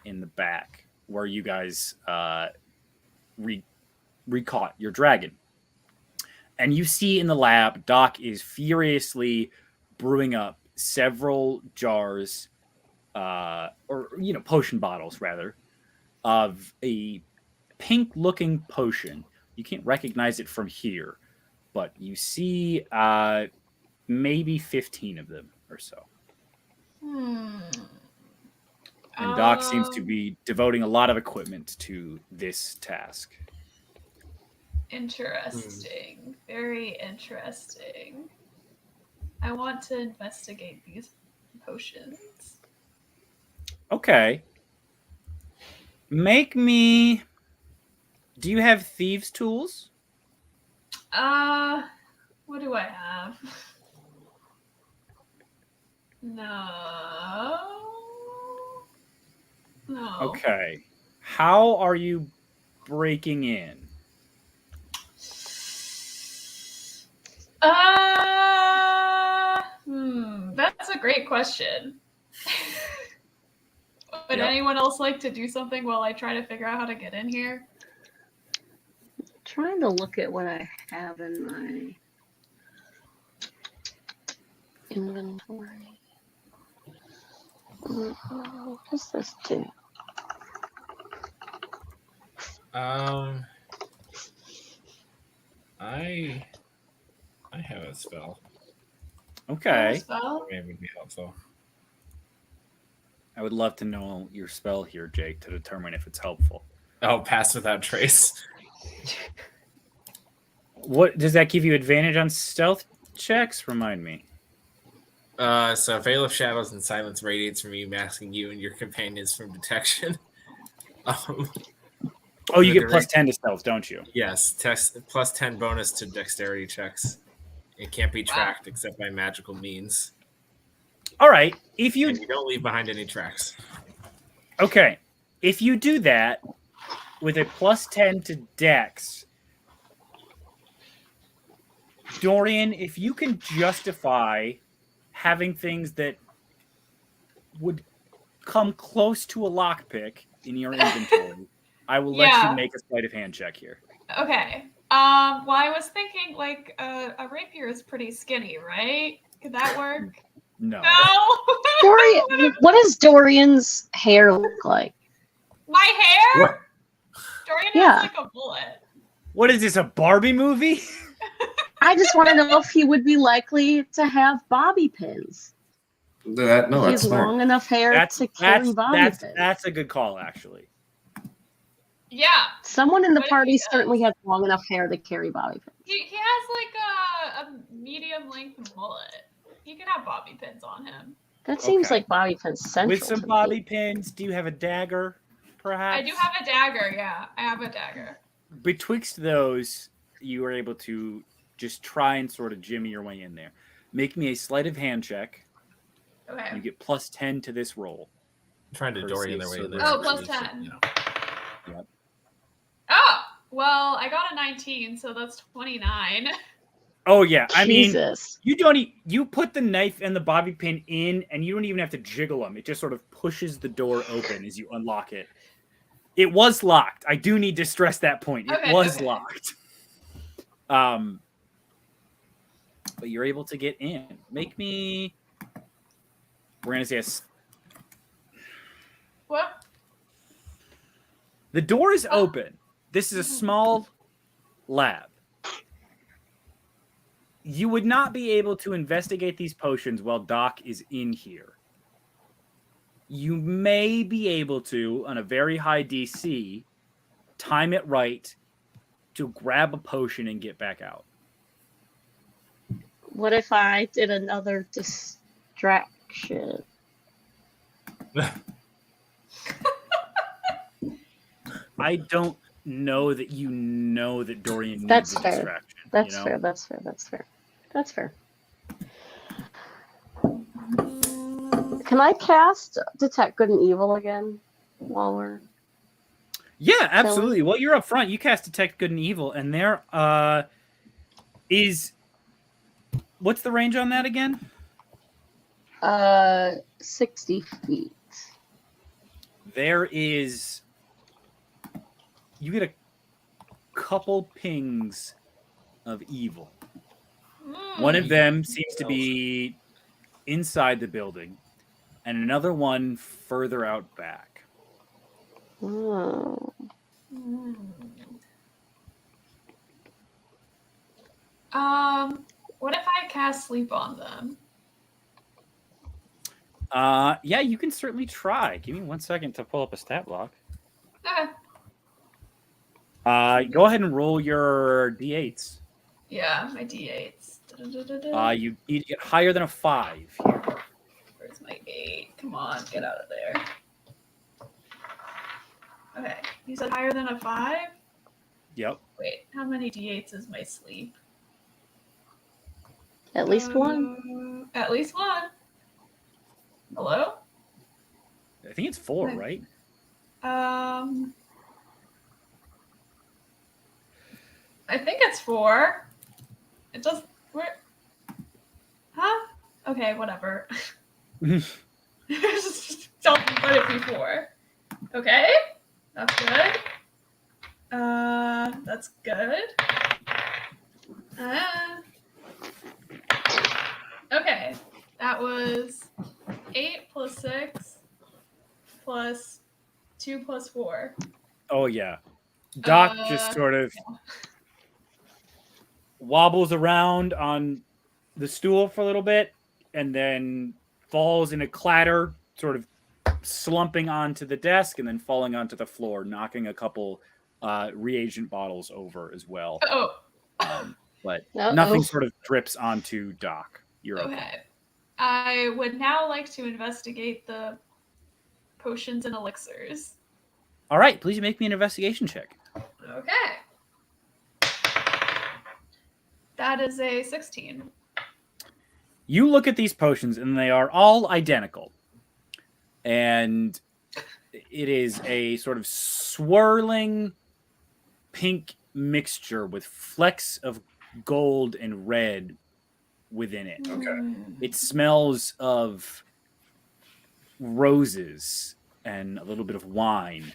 in the back where you guys recaught your dragon. And you see in the lab, Doc is furiously brewing up several jars, potion bottles rather, of a pink-looking potion. You can't recognize it from here, but you see maybe 15 of them or so. And Doc seems to be devoting a lot of equipment to this task. Interesting. Very interesting. I want to investigate these potions. Okay. Make me... Do you have thieves' tools? What do I have? No. Okay. How are you breaking in? That's a great question. Would anyone else like to do something while I try to figure out how to get in here? Trying to look at what I have in my inventory. What does this do? I have a spell. Okay. Spell? Maybe it'd be helpful. I would love to know your spell here, Jake, to determine if it's helpful. Oh, pass without trace. What does that give you advantage on stealth checks? Remind me. So Veil of Shadows and Silence radiates from you, masking you and your companions from detection. Oh, you get plus 10 to stealth, don't you? Yes, plus 10 bonus to dexterity checks. It can't be tracked except by magical means. All right. And you don't leave behind any tracks. Okay. If you do that with a plus 10 to dex, Dorian, if you can justify having things that would come close to a lockpick in your inventory, I will let you make a sleight of hand check here. Okay. Well, I was thinking like a rapier is pretty skinny, right? Could that work? No. No. Dorian, what does Dorian's hair look like? My hair? What? Dorian Yeah. has like a bullet. What is this, a Barbie movie? I just want to know if he would be likely to have bobby pins. No, He that's has smart. long enough hair to carry bobby pins. That's a good call, actually. Yeah. Someone in the What if party he does? certainly has long enough hair to carry bobby pins. He has like a medium length mullet. He can have bobby pins on him. That seems Okay. like bobby pins central. With some to bobby me. pins, do you have a dagger, perhaps? I do have a dagger, yeah. I have a dagger. Betwixt those, you are able to just try and sort of jimmy your way in there. Make me a sleight of hand check. Okay. You get plus 10 to this roll. Trying to Dorian their way in there. Oh, plus 10. You know. Oh, well, I got a 19, so that's 29. Oh yeah, I mean, Jesus. you put the knife and the bobby pin in, and you don't even have to jiggle them. It just sort of pushes the door open as you unlock it. It was locked. I do need to stress that point. It was locked. But you're able to get in. Make me. We're gonna say What? the door is open. This is a small lab. You would not be able to investigate these potions while Doc is in here. You may be able to, on a very high DC, time it right to grab a potion and get back out. What if I did another distraction? I don't know that you know that Dorian needs That's a fair. distraction. That's you know? fair. That's fair. That's fair. That's fair. Can I cast Detect Good and Evil again while we're... Yeah, absolutely. Well, you're up front. You cast Detect Good and Evil, and there is... What's the range on that again? 60 feet. There is... You get a couple pings of evil. One of them seems to be inside the building, and another one further out back. Oh. What if I cast sleep on them? Yeah, you can certainly try. Give me 1 second to pull up a stat block. Okay. Go ahead and roll your d8s. Yeah, my d8s. Da-da-da-da-da. You need to get higher than a 5 here. Where's my 8? Come on, get out of there. Okay, you said higher than a 5? Yep. Wait, how many d8s is my sleep? At least one? At least one. Hello? I think it's 4, Okay. right? I think it's 4. It does. Where? Huh? Okay, whatever. Just don't put it before. Okay, that's good. That's good. Okay, that was 8 plus 6 plus 2 plus 4. Oh, yeah. Doc just sort of wobbles around on the stool for a little bit and then falls in a clatter, sort of slumping onto the desk and then falling onto the floor, knocking a couple reagent bottles over as well. Oh. But Uh-oh. nothing sort of drips onto Doc. You're okay. Okay. I would now like to investigate the potions and elixirs. All right, please make me an investigation check. Okay. That is a 16. You look at these potions and they are all identical. And it is a sort of swirling pink mixture with flecks of gold and red within it. Okay. It smells of roses and a little bit of wine.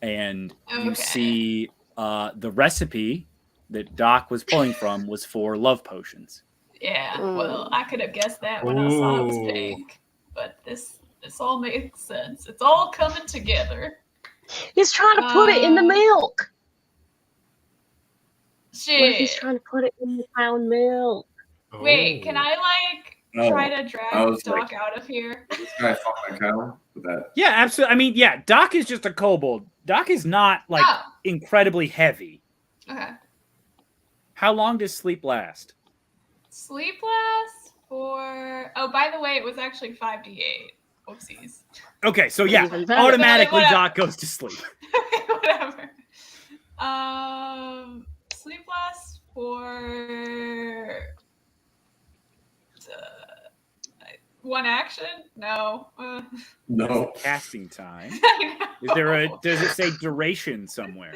And you Okay. see the recipe that Doc was pulling from was for love potions. Yeah, well, I could have guessed that when I saw it was pink, but this all makes sense. It's all coming together. He's trying to put it in the milk. Shit. What if he's trying to put it in the pound milk? Wait, can I try to drag Doc out of here? This guy fuck my cow with that. Yeah, absolutely. I mean, yeah, Doc is just a kobold. Doc is not incredibly heavy. Okay. How long does sleep last? Sleep lasts for. Oh, by the way, it was actually 5d8. Oopsies. Okay, so yeah, automatically Doc goes to sleep. Okay, whatever. Sleep lasts for one action? No. No. Casting time. I know. Is there does it say duration somewhere?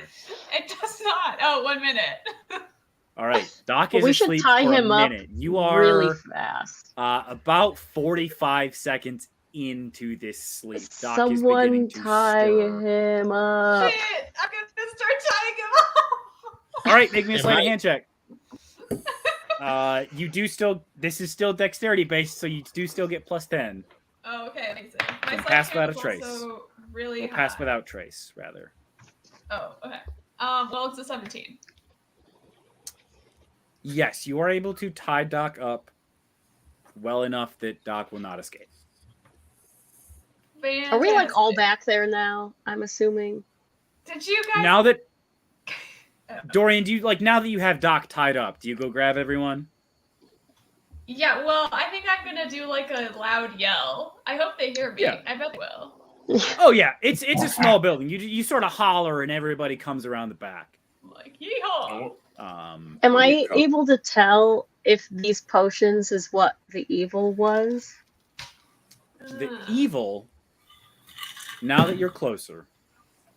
It does not. Oh, 1 minute. All right, Doc is we should asleep tie for him a up minute. You are really fast. About 45 seconds into this sleep. Doc Someone is beginning to tie stir. him up. Shit! I'm gonna start tying him up. All right, make me a sleight of hand check. You do still. This is still dexterity based, so you do still get +10. Oh, okay, amazing. My And pass sleight of without a hand is trace. also really Or pass high. without trace, rather. Oh, okay. Well, it's a 17. Yes, you are able to tie Doc up well enough that Doc will not escape. Are we like all Fantastic. back there now? I'm assuming. Did you guys? Now that Oh. Dorian, do you now that you have Doc tied up, do you go grab everyone? Yeah, well, I think I'm gonna do like a loud yell. I hope they hear me. Yeah. I bet they will. Oh yeah, it's a small building. You sort of holler and everybody comes around the back. Like, yeehaw! Am I able to tell if these potions is what the evil was? The evil, now that you're closer,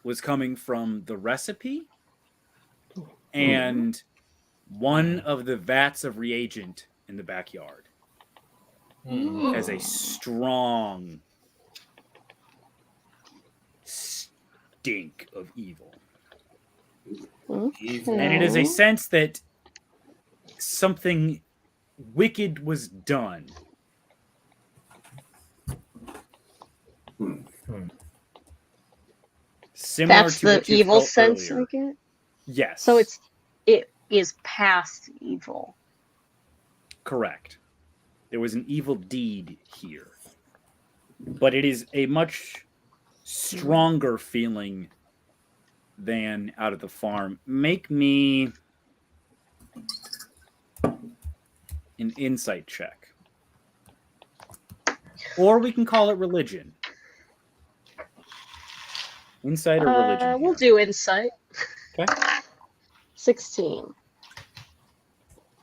was coming from the recipe and one of the vats of reagent in the backyard. Has a strong stink of evil. Okay. And it is a sense that something wicked was done. Similar That's to the what you evil felt sense earlier. I get. Yes. So it is past evil. Correct. There was an evil deed here. But it is a much stronger feeling than out of the farm. Make me an insight check. Or we can call it religion. Insight or religion? We'll do insight. Okay. 16.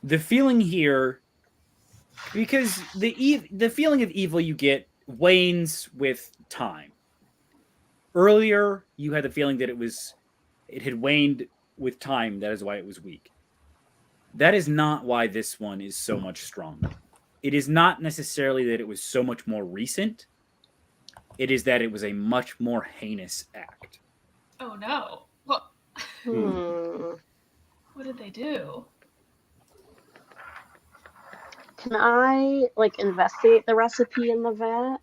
The feeling here, because the feeling of evil you get wanes with time. Earlier, you had the feeling that it had waned with time. That is why it was weak. That is not why this one is so much stronger. It is not necessarily that it was so much more recent. It is that it was a much more heinous act. Oh no! What? What did they do? Can I investigate the recipe in the vat?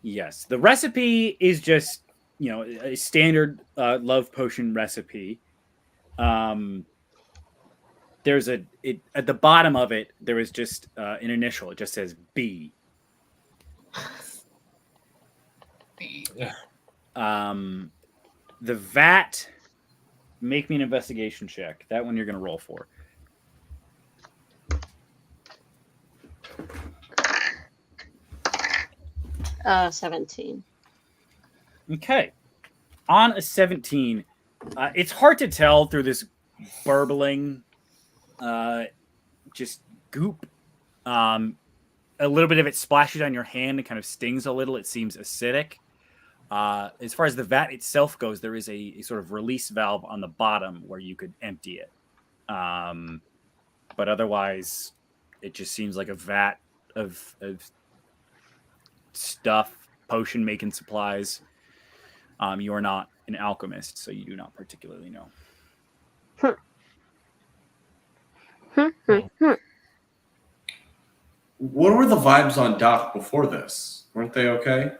Yes, the recipe is just a standard love potion recipe. There's at the bottom of it there is just an initial. It just says B. B. The vat. Make me an investigation check. That one you're going to roll for. Uh, 17. Okay. On a 17, it's hard to tell through this burbling, just goop. A little bit of it splashes on your hand and kind of stings a little. It seems acidic. As far as the vat itself goes, there is a sort of release valve on the bottom where you could empty it. But otherwise, it just seems like a vat of stuff, potion making supplies. You are not an alchemist, so you do not particularly know. What were the vibes on Doc before this? Weren't they okay?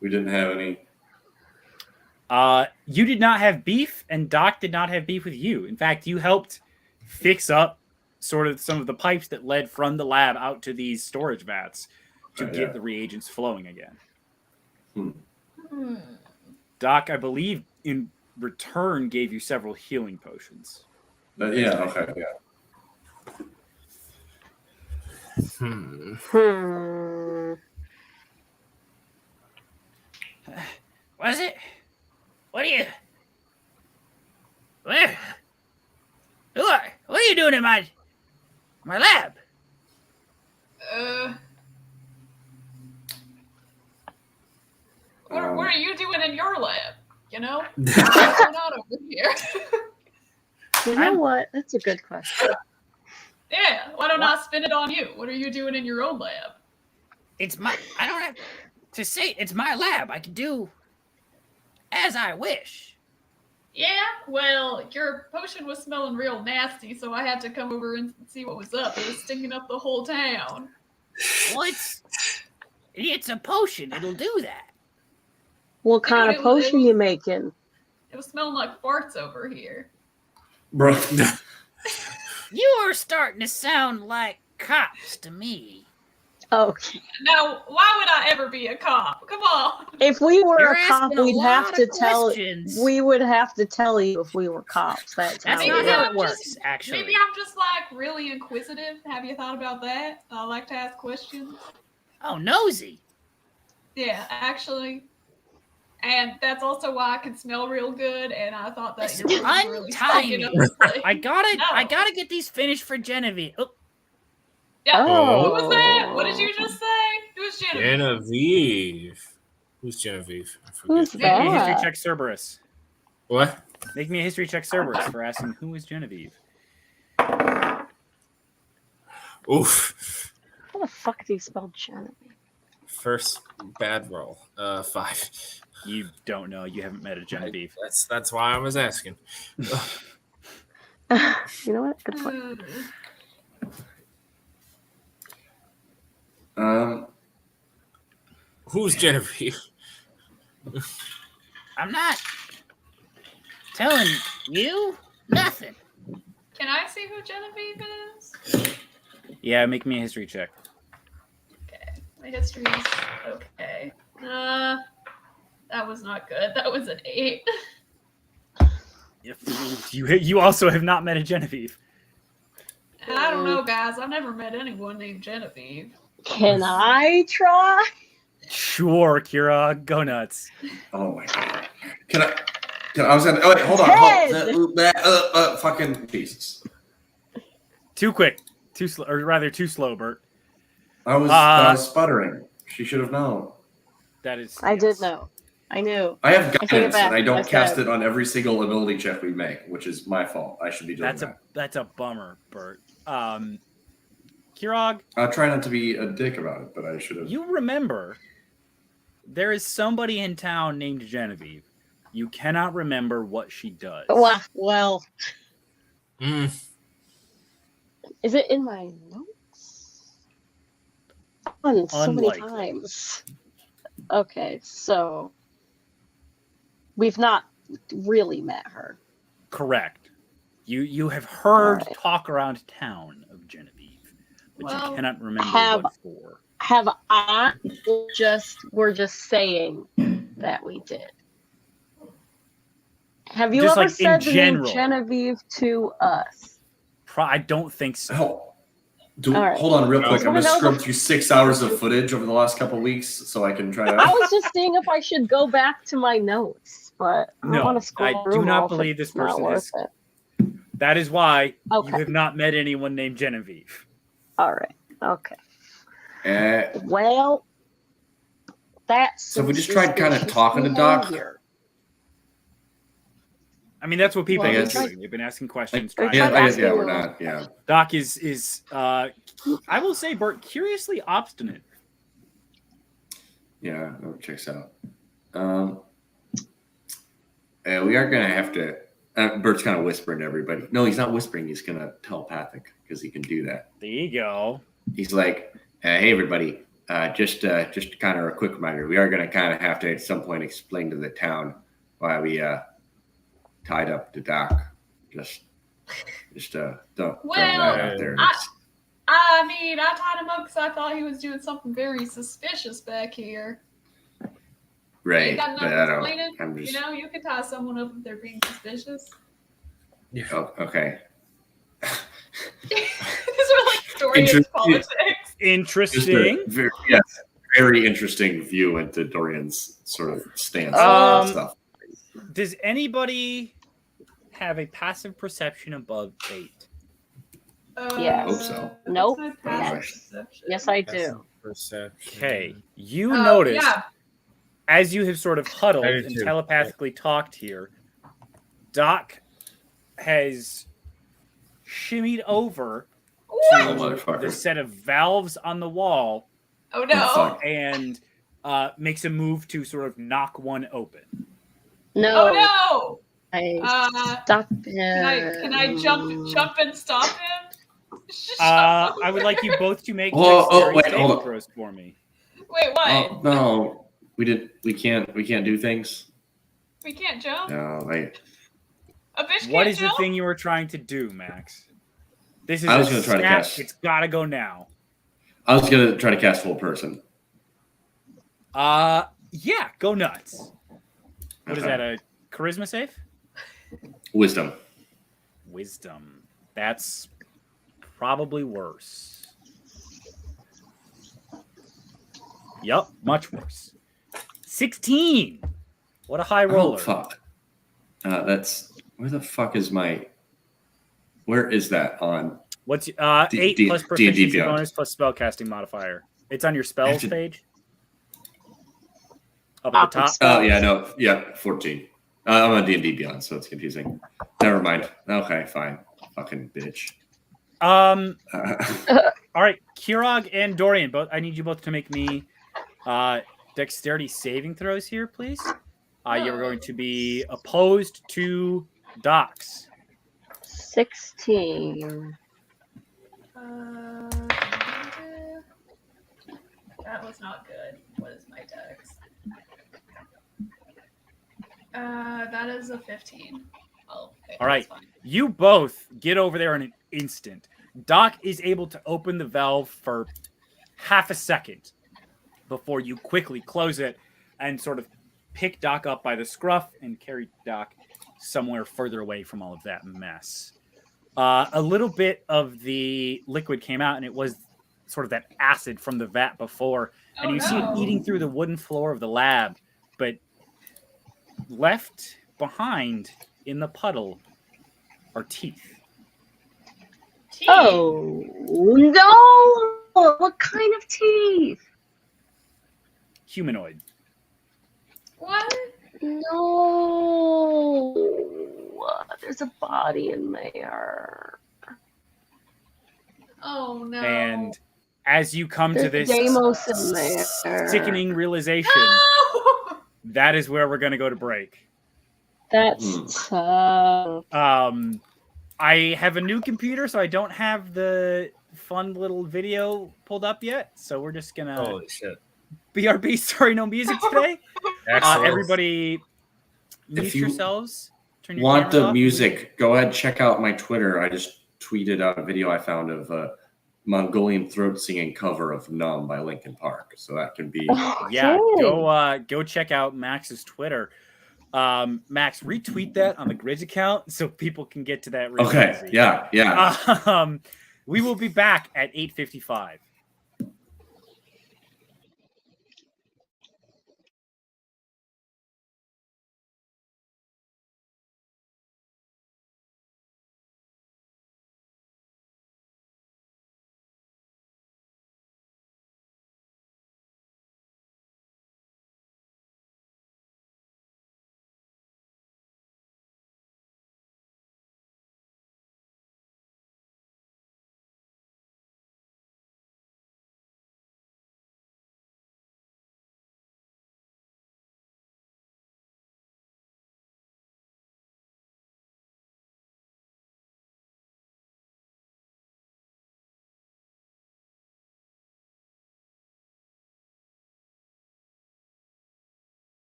We didn't have any. You did not have beef, and Doc did not have beef with you. In fact, you helped fix up sort of some of the pipes that led from the lab out to these storage vats to get the reagents flowing again. Doc, I believe, in return, gave you several healing potions. Okay. Was it? What are you? Where? What are you doing in my lab? What are you doing in your lab? You know? What's going on over here? You know what? That's a good question. Yeah, why don't I spin it on you? What are you doing in your own lab? I don't have to say it's my lab. I can do as I wish. Yeah, well, your potion was smelling real nasty, so I had to come over and see what was up. It was stinking up the whole town. What? It's a potion. It'll do that. What kind of potion you making? It was smelling like farts over here. Bro. You are starting to sound like cops to me. Okay. Now, why would I ever be a cop? Come on. If we were You're a cop, asking a we'd have lot to of tell. questions. We would have to tell you if we were cops. That's That's how not it how works. it works, actually. Maybe I'm just like really inquisitive. Have you thought about that? I like to ask questions. Oh, nosy. Yeah, actually. And that's also why I can smell real good, and I thought that Listen, your voice was really untie stinking up me. the place. I gotta No. get these finished for Genevieve. Oh, Yeah. Oh. Who was that? What did you just say? It was Genevieve. Genevieve. Who's Genevieve? I forget. Who's make me a history that? check, Cerberus. What? Make me a history check, Cerberus, for asking who is Genevieve. Oof. How the fuck do you spell Genevieve? First bad roll. 5. You don't know. You haven't met a Genevieve. That's why I was asking. You know what? Good point. Who's Genevieve? I'm not telling you nothing. Can I see who Genevieve is? Yeah, make me a history check. Okay. My history's okay. That was not good. That was an 8. You also have not met a Genevieve. I don't know, guys. I've never met anyone named Genevieve. Can I try? Sure, Kira, go nuts. Oh my god. I was gonna. Oh wait, hold on. Fucking Jesus. Too quick, too slow, or rather too slow, Bert. I was sputtering. She should have known. That is. I did know. I knew. I have take it guidance, back. and I don't I cast said- it on every single ability check we make, which is my fault. I should be doing that. That's a bummer, Bert. Kirog, I try not to be a dick about it, but I should have. you remember there is somebody in town named Genevieve. You cannot remember what she does. Well, is it in my notes? On so many Unlikely. times. Okay, so we've not really met her. Correct. You have heard Alright. talk around town of Genevieve, but you Well, cannot remember what for. Have I we're just saying that we did. Have you Just ever like in said the name general. Genevieve to us? I don't think so. Oh, All right. hold on real quick. I'm Wanna gonna know scrub the- through 6 hours of footage over the last couple weeks so I can try I to. was just seeing if I should go back to my notes, but I No, don't want to scroll I through do them not all if believe this it's not person worth is- it. That is why Okay. you have not met anyone named Genevieve. All right. Okay. Eh, Well, that's So we just tried kinda suspicious talking to Doc? behavior. I mean, that's what people Well, have I been guess- doing. They've been asking questions. I Trying guess- to I yeah, asking we're you. not. Yeah. Doc is I will say, Bert, curiously obstinate. Yeah, that checks out. We are gonna have to. Bert's kind of whispering to everybody. No, he's not whispering. He's gonna telepathic because he can do that. There you go. he's like, "Hey, everybody, just kind of a quick reminder. We are going to kind of have to at some point explain to the town why we tied up the dock. Just don't throw that out there. I mean, I tied him up because I thought he was doing something very suspicious back here. Right, You got but nothing I don't. explaining? I'm just. You know, you can tie someone up if they're being suspicious. Oh, okay. These are like Dorian's politics. Interesting. Very interesting view into Dorian's sort of stance and stuff. Does anybody have a passive perception above 8? Yes. I hope so. Nope. What's my passive perception? Yes, I do. Perception. Okay. You notice, yeah. as you have sort of huddled I do and too. telepathically talked here, Doc has shimmied over Oh, to motherfucker. the set of valves on the wall Oh no. fuck. and makes a move to sort of knock one open. No. Oh no. Stop him. Can I jump and stop him? I would like you both to make Hold dexterity on. saving throws for me. Wait, what? Oh no, we can't do things. We can't jump? No, wait. A bitch can't What is jump? the thing you were trying to do, Max? This is I was a gonna try to stat. cast- It's gotta go now. I was gonna try to cast full person. Yeah, go nuts. What is Okay. that, a charisma save? Wisdom. Wisdom. That's probably worse. Yup, much worse. 16. What a high roller. Oh fuck. That's where the fuck is my? Where is that on? What's 8 D- plus D&D proficiency Beyond. bonus plus spellcasting modifier? It's on your spells to- page. Up at the top. Oh yeah, no, yeah, 14. I'm on D&D Beyond, so it's confusing. Never mind. Okay, fine. Fucking bitch. All right, Kirog and Dorian, both. I need you both to make me dexterity saving throws here, please. You're going to be opposed to Docs. 16. That was not good. What is my dex? That is a 15. Oh, okay, All right. that's fine. You both get over there in an instant. Doc is able to open the valve for half a second before you quickly close it and sort of pick Doc up by the scruff and carry Doc somewhere further away from all of that mess. A little bit of the liquid came out, and it was sort of that acid from the vat before. And you see it eating through the wooden floor of the lab, but left behind in the puddle are teeth. Teeth. Oh, no! What kind of teeth? Humanoid. What? No. There's a body in there. Oh no. And as you come to There's this Deimos in there. sickening realization, No! that is where we're going to go to break. That's tough. I have a new computer, so I don't have the fun little video pulled up yet. So we're just going to Holy shit. BRB, sorry, no music today. Excellent. Everybody mute you yourselves. Turn your Want cameras the off. music? Go ahead, check out my Twitter. I just tweeted out a video I found of a Mongolian throat singing cover of "Numb" by Linkin Park. So that can be. Yeah, Okay. go check out Max's Twitter. Max, retweet that on the Grizz account so people can get to that really Okay. easy. Yeah. We will be back at 8:55.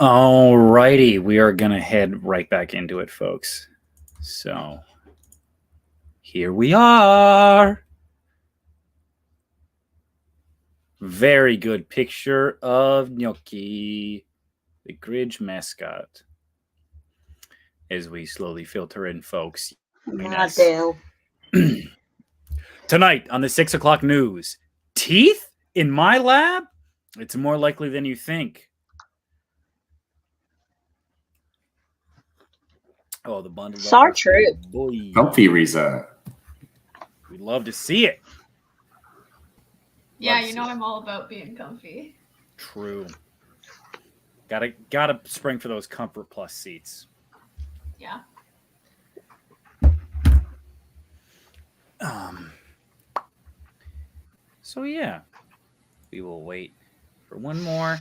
Alrighty, we are gonna head right back into it, folks. So here we are. Very good picture of Gnocchi, the Gridge mascot. As we slowly filter in, folks. Not Dale. Tonight on the 6 o'clock news, teeth in my lab? It's more likely than you think. Oh, the bundle. So true. Boy. Comfy Riza. We'd love to see it. Yeah, Love to you see know it. I'm all about being comfy. True. Gotta spring for those Comfort Plus seats. Yeah. So yeah, we will wait for one more.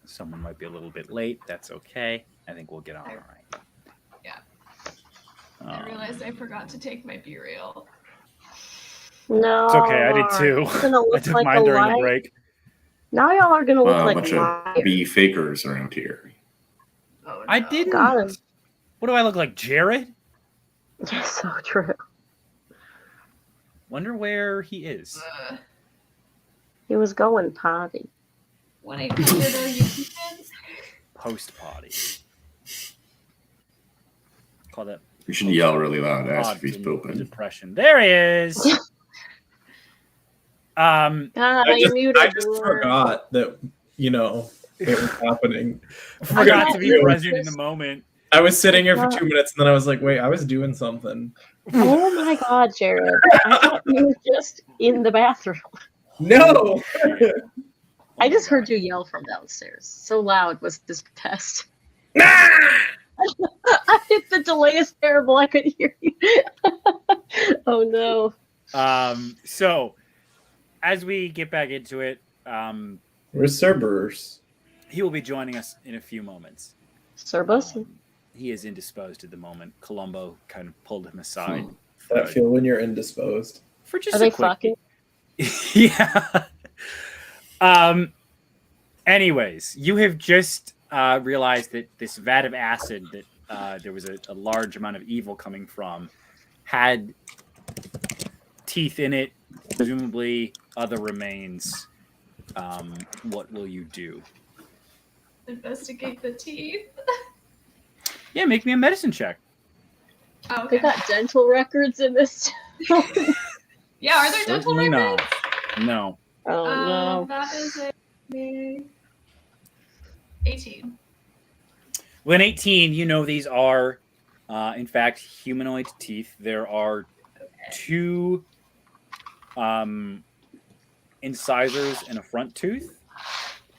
Someone might be a little bit late. That's okay. I think we'll get on all right. Yeah. I realized I Um, forgot to take my B-reel. No. It's okay. I did too. It's gonna I look took like mine a during the lie. break. Now y'all are gonna look A like bunch liars. of bee fakers around here. Oh, I no. didn't. Got him. What do I look like, Jared? So true. Wonder where he is. He was going potty. 1-800 are you keeping? Post potty. Call that You should yell really loud, ask if he's pod pooping. depression. There he is. God, I I muted I just you. forgot that, it was happening. Forgot thought to be you were present in the just- moment. I was sitting here for 2 minutes and then I was like, wait, I was doing something. Oh my God, Jared! I thought you were just in the bathroom. No! I just heard you yell from downstairs. So loud was this test. I hit the delay is terrible. I could hear you. Oh no. So as we get back into it, Where's Cerberus? he will be joining us in a few moments. Cerbus? He is indisposed at the moment. Columbo kind of pulled him aside That feel when you're indisposed. for just Are a they quick. fucking? Yeah. Anyways, you have just realized that this vat of acid that there was a large amount of evil coming from had teeth in it, presumably other remains. What will you do? Investigate the teeth. Yeah, make me a medicine check. Oh, They okay. got dental records in this. Yeah, are there dental Certainly records? not. No. Oh no. That is a 18. When 18, you know these are, in fact, humanoid teeth. There are two incisors and a front tooth.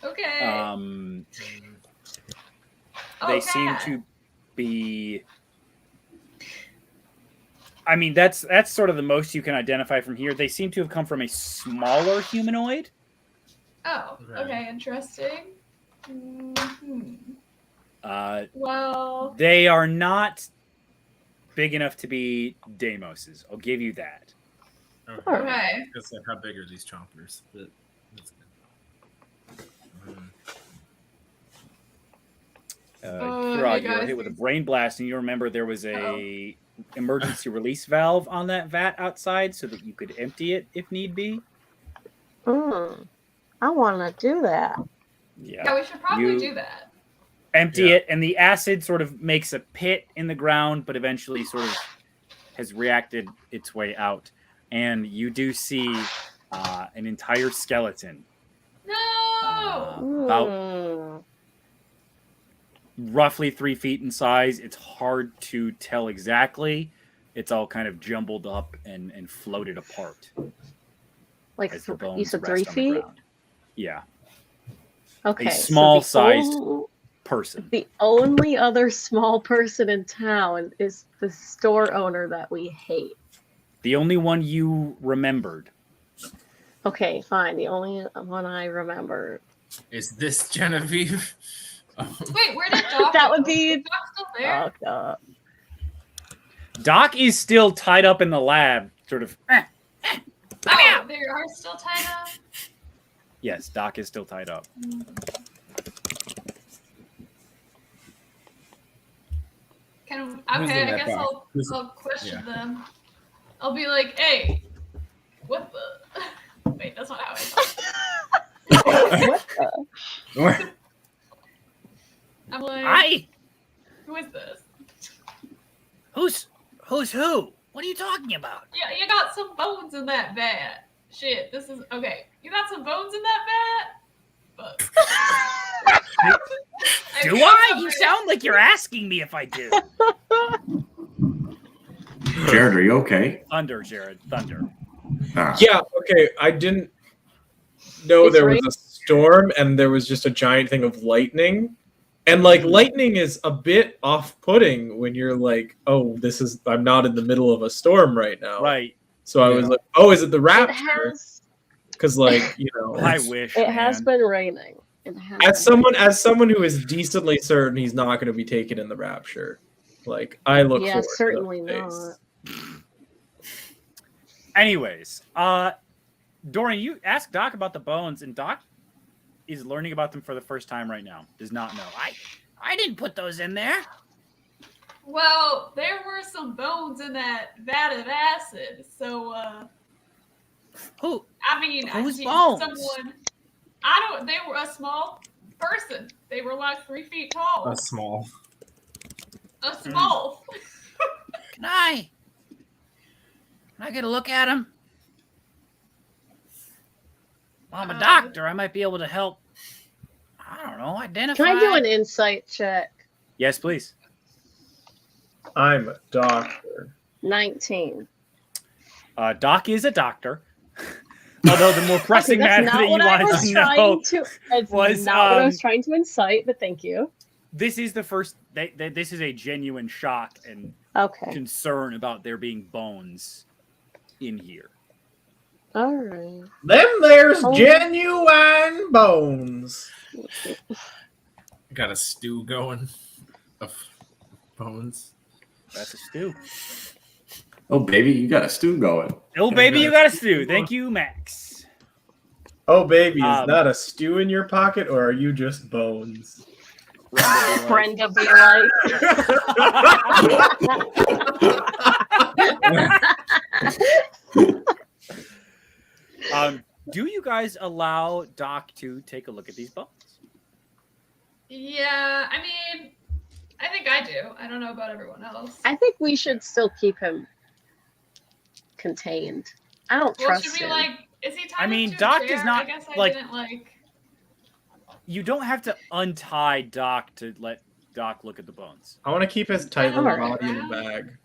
Okay. They seem to be. I mean, that's sort of the most you can identify from here. They seem to have come from a smaller humanoid. Oh, okay, interesting. Mhm. Well, They are not big enough to be Deimoses. I'll give you that. okay. Guess how big are these chompers? But that's good. Kirog, hey you were guys. hit with a brain blast, and you remember there was a emergency release valve on that vat outside, so that you could empty it if need be. I want to do that. Yeah, we should probably do that. Empty Yeah. it, and the acid sort of makes a pit in the ground, but eventually sort of has reacted its way out. And you do see an entire skeleton, No! about Mm. roughly 3 feet in size. It's hard to tell exactly. It's all kind of jumbled up and floated apart. Like As the you bones said, rest 3 on the feet. ground. Yeah, Okay. small-sized so person. the only other small person in town is the store owner that we hate. The only one you remembered. Okay, fine. The only one I remember. Is this Genevieve? Wait, where did Doc That go? would be- Is Doc still there? Oh god. Doc is still tied up in the lab, sort of. Oh, they are still tied up? Yes, Doc is still tied up. Okay, in I that guess box? I'll question yeah. them. I'll be like, hey, what the? Wait, that's not how I talk. What the? I'm like, I who is this? who's who? What are you talking about? Yeah, you got some bones in that vat. Shit, this is okay. You got some bones in that vat? But Do I? You sound like you're asking me if I do. Jared, are you okay? Thunder, Jared. Thunder. Ah. Yeah, okay. I didn't know It's there was raining. a storm and there was just a giant thing of lightning. And like lightning is a bit off-putting when you're like, "Oh, I'm not in the middle of a storm right now." Right. So I was like, "Oh, is it the It rapture?" has. Because like, you know, I wish. It has man. been raining. It has. as someone who is decently certain he's not going to be taken in the rapture, like I look Yeah, forward to certainly that not. phase. Anyways, Dorian, you ask Doc about the bones, and Doc is learning about them for the first time right now. Does not know. I didn't put those in there. well, there were some bones in that vat of acid. So, Who? I mean, Whose I bones? someone. They were a small person. They were like 3 feet tall. That's small. A small. Can I get a look at them? Well, I'm a doctor. I might be able to help. I don't know. Identify. Can I do an insight check? Yes, please. I'm a doctor. 19. Doc is a doctor. Although the more pressing Okay, matter that's that not you what I wanted was to know trying to. It's was, not what I was trying to incite, but thank you. this is the first. This is a genuine shock and Okay. concern about there being bones in here. All right. There's Oh. genuine bones. Got a stew going of bones. That's a stew. Oh, baby, you got a stew going. Oh, baby, you got a stew. Thank you, Max. Oh, baby, is Um, that a stew in your pocket, or are you just bones? Brenda be like, Do you guys allow Doc to take a look at these bones? Yeah, I mean, I think I do. I don't know about everyone else. I think we should still keep him contained. I don't Well, trust should we him. like? Is he tied I mean, up to a Doc chair? does not, I guess I like- didn't like. You don't have to untie Doc to let Doc look at the bones. I want to keep his tight little Alright. body in a bag.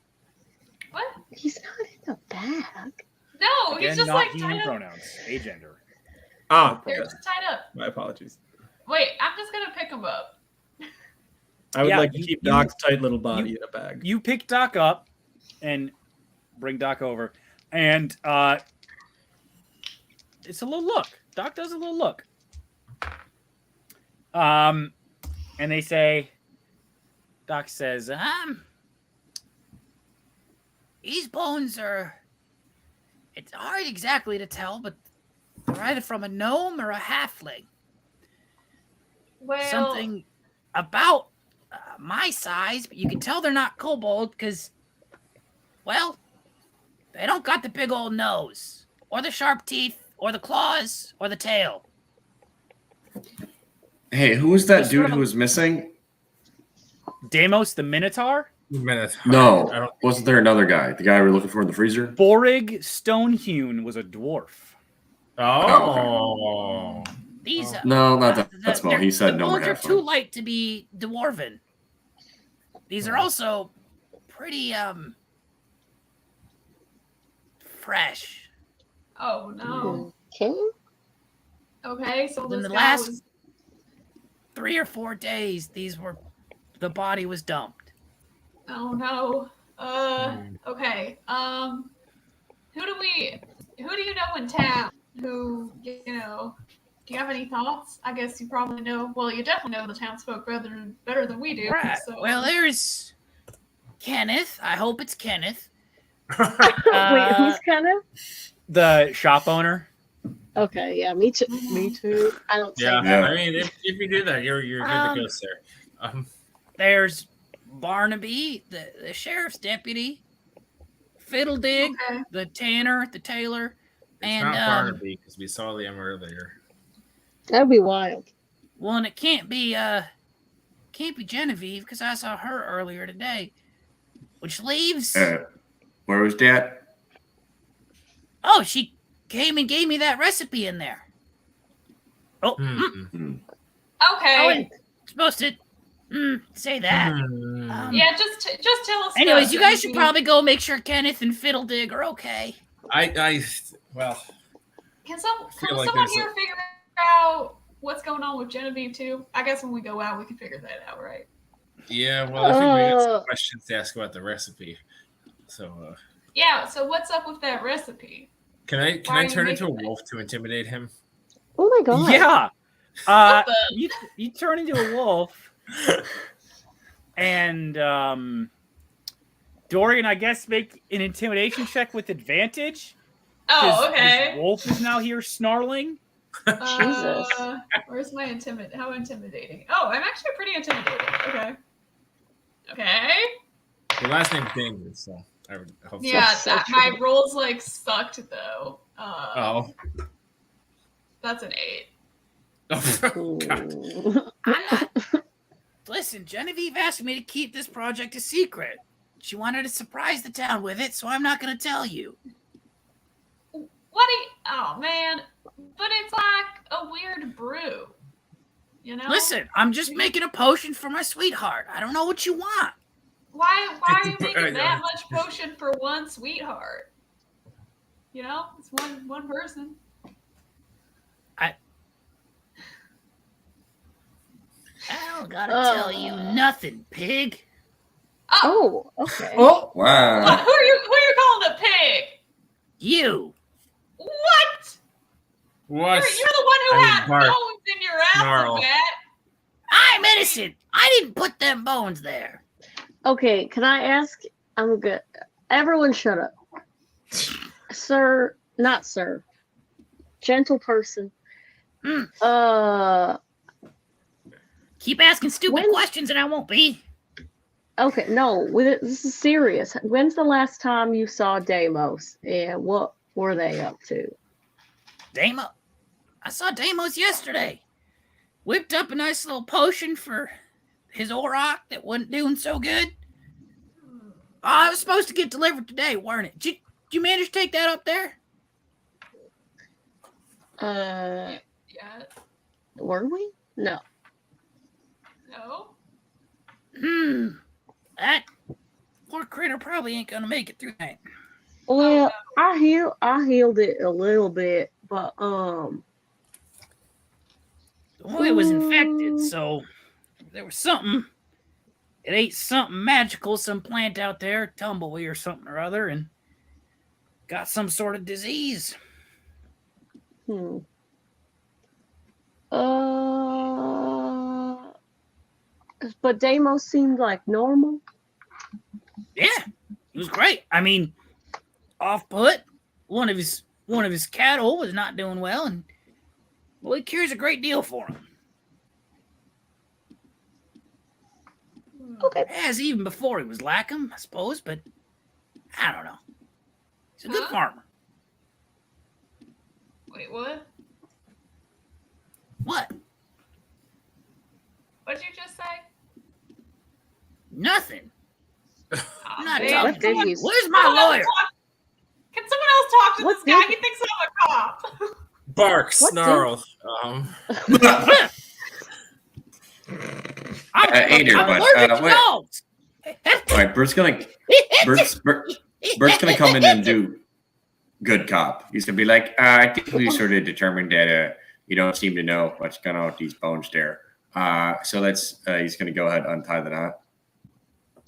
What? He's not in the bag. No, Again, he's just not like he tied him up. pronouns. Agender. Ah, They're okay. just tied up. My apologies. Wait, I'm just gonna pick him up. I would Yeah, like to you- keep you- Doc's tight little body in a bag. You pick Doc up and bring Doc over, and it's a little look. Doc does a little look. And they say, Doc says, these bones are, it's hard exactly to tell, but they're either from a gnome or a halfling. Well, Something about my size, but you can tell they're not kobold because, well, they don't got the big old nose, or the sharp teeth, or the claws, or the tail. Hey, who was that Just dude sort of- who was missing? Deimos the Minotaur, Minutes. No, I don't. wasn't there another guy? The guy we were looking for in the freezer? Borig Stonehewn was a dwarf. Oh. These No, not that. the- That's small. they're- He said the no more bones are too halfling. light to be dwarven. These are also pretty fresh. oh no. Okay. Okay, so In this the guy last was 3 or 4 days, the body was dumped. oh no. Okay. Who do you know in town who, do you have any thoughts? I guess you probably know. Well, you definitely know the townsfolk better than we do. Right. So. Well, there's Kenneth. I hope it's Kenneth. Wait, who's kind of? The shop owner? Okay, yeah, me too. Me too. I don't say Yeah. that. Yeah. I mean, if you do that, you're good to go, sir. There's Barnaby, the sheriff's deputy, Fiddledig, Okay. the tanner, the tailor, It's and not Barnaby because we saw them earlier. That'd be wild. well, and it can't be Genevieve because I saw her earlier today, which leaves. Where was that? Oh, she came and gave me that recipe in there. Oh, Okay. I wasn't supposed to say that. Yeah, just tell us. Anyways, stuff, you guys should Genevieve. probably go make sure Kenneth and Fiddledig are okay. Well, Can feel like someone there's here figure out what's going on with Genevieve too? I guess when we go out, we can figure that out, right? yeah. Well, I think we got some questions to ask about the recipe. So, Yeah. So what's up with that recipe? can Why I are you turn into a making wolf to intimidate him? Oh my god. Yeah. What the- You turn into a wolf, and Dorian, I guess, make an intimidation check with advantage. Oh, 'cause okay. this wolf is now here snarling. Jesus. Where's my How intimidating? Oh, I'm actually pretty intimidating. Okay. Okay. Your last name's dangerous, so I would hope so. Yeah, so my true. rolls like sucked though. Oh. That's an 8. God. Listen, Genevieve asked me to keep this project a secret. She wanted to surprise the town with it, so I'm not going to tell you. Oh man, but it's like a weird brew. You know? Listen, I'm just making a potion for my sweetheart. I don't know what you want. Why are you making that much potion for one sweetheart? You know, it's one person. I don't gotta tell you nothing, pig. Oh, okay. Oh, What? wow. Who are you calling a pig? You. What? What? You're the one who I mean, had bark, bones in your snarl. alphabet. I'm innocent. I didn't put them bones there. Okay, can I ask? I'm good. Everyone shut up. Sir, not sir. Gentle person. Keep asking stupid When- questions and I won't be. Okay, no, this is serious. When's the last time you saw Deimos, and what were they up to? Damo. I saw Damos yesterday. Whipped up a nice little potion for his auroch that wasn't doing so good. I was supposed to get delivered today, weren't it? Did you manage to take that up there? Yeah. Were we? No. No. That poor critter probably ain't gonna make it through that. Well, I healed it a little bit, but Well, it was infected, so there was something. It ate something magical, some plant out there, tumbleweed or something or other, and got some sort of disease. But Deimos seemed like normal. Yeah, it was great. I mean, off put. One of his cattle was not doing well, and well, it cures a great deal for him. Okay. As even before he was lacking, I suppose, but I don't know. He's a good farmer. Wait, what? What? What did you just say? Nothing. Oh, I'm not man. talking. What did you- Where's my lawyer? Can someone else talk to What this guy? did- He thinks I'm a cop. Bark, What snarl. Hey there, I'm bud. allergic to Wait. dogs. All right, Bert's gonna come in and do good cop. He's gonna be like, I think we sort of determined that you don't seem to know what's going on with these bones there. So let's. He's gonna go ahead and untie the knot.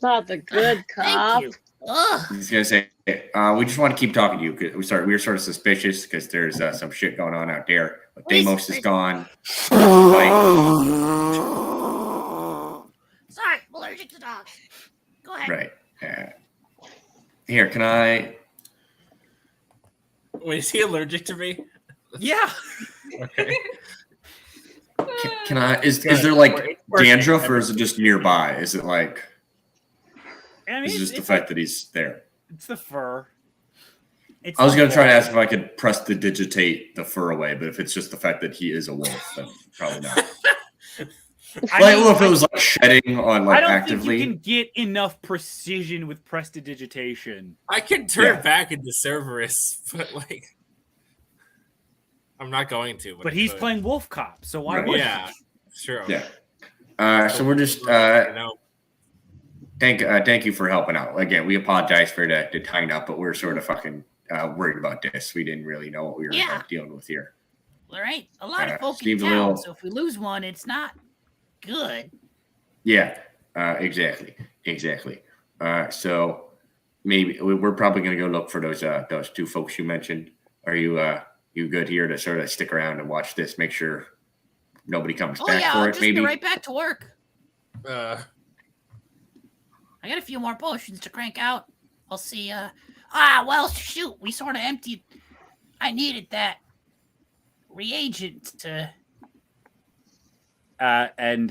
Not the good cop. Thank you. Ugh. He's gonna say, we just want to keep talking to you because we were sort of suspicious because there's some shit going on out there. But Deimos is gone. Like, Sorry, I'm allergic to dogs. Go ahead. right. Here, can I? Wait, is he allergic to me? Yeah. Okay. Can I? Is there like dandruff or is it just nearby? Is it like? I mean, It's just the fact that he's there. It's the fur. I was going to try to ask if I could prestidigitate the fur away, but if it's just the fact that he is a wolf, then probably not. If it was like shedding on like I don't actively. think you can get enough precision with prestidigitation. I can turn it back into Cerberus, but like, I'm not going to. But he's playing Wolf Cop, so why would Yeah, sure. Yeah. So we're just thank you for helping out. Again, we apologize for the tying up, but we're sort of fucking worried about this. We didn't really know what we were dealing with here. All right, a lot of folk in town, so if we lose one, it's not good. Yeah, exactly. So maybe we're probably going to go look for those two folks you mentioned. Are you good here to sort of stick around and watch this? Make sure nobody comes back for I'll it. just Maybe be right back to work. Uh, I got a few more potions to crank out. I'll see. Well, shoot, we sort of emptied. I needed that reagent to. And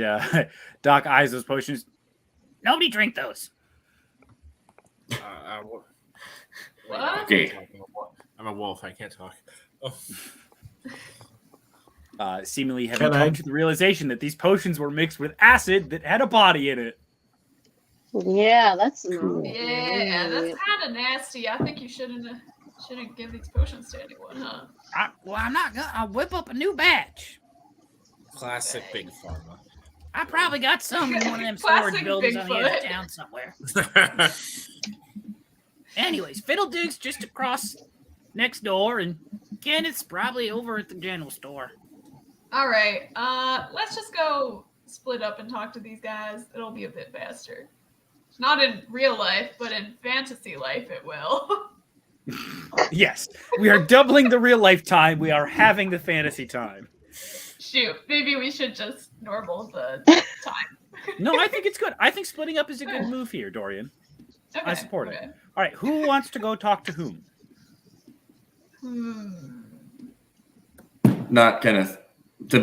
Doc eyes those potions. Nobody drink those. What? Okay. I'm a wolf. I can't talk. Oh. Seemingly having come to the realization that these potions were mixed with acid that had a body in it. Yeah, that's Cool. Yeah, that's kind of nasty. I think you shouldn't give these potions to anyone, huh? I'm not gonna. I'll whip up a new batch. Classic Big Pharma. I probably got some in one of them storage buildings on the edge of town somewhere. Anyways, Fiddledig's just across next door, and Kenneth's probably over at the general store. All right, let's just go split up and talk to these guys. It'll be a bit faster. Not in real life, but in fantasy life, it will. Yes, we are doubling the real life time. We are having the fantasy time. Shoot, maybe we should just normal the time. No, I think it's good. I think splitting up is a good move here, Dorian. Okay, I support it. All right, who wants to go talk to whom? Not Kenneth. Yeah,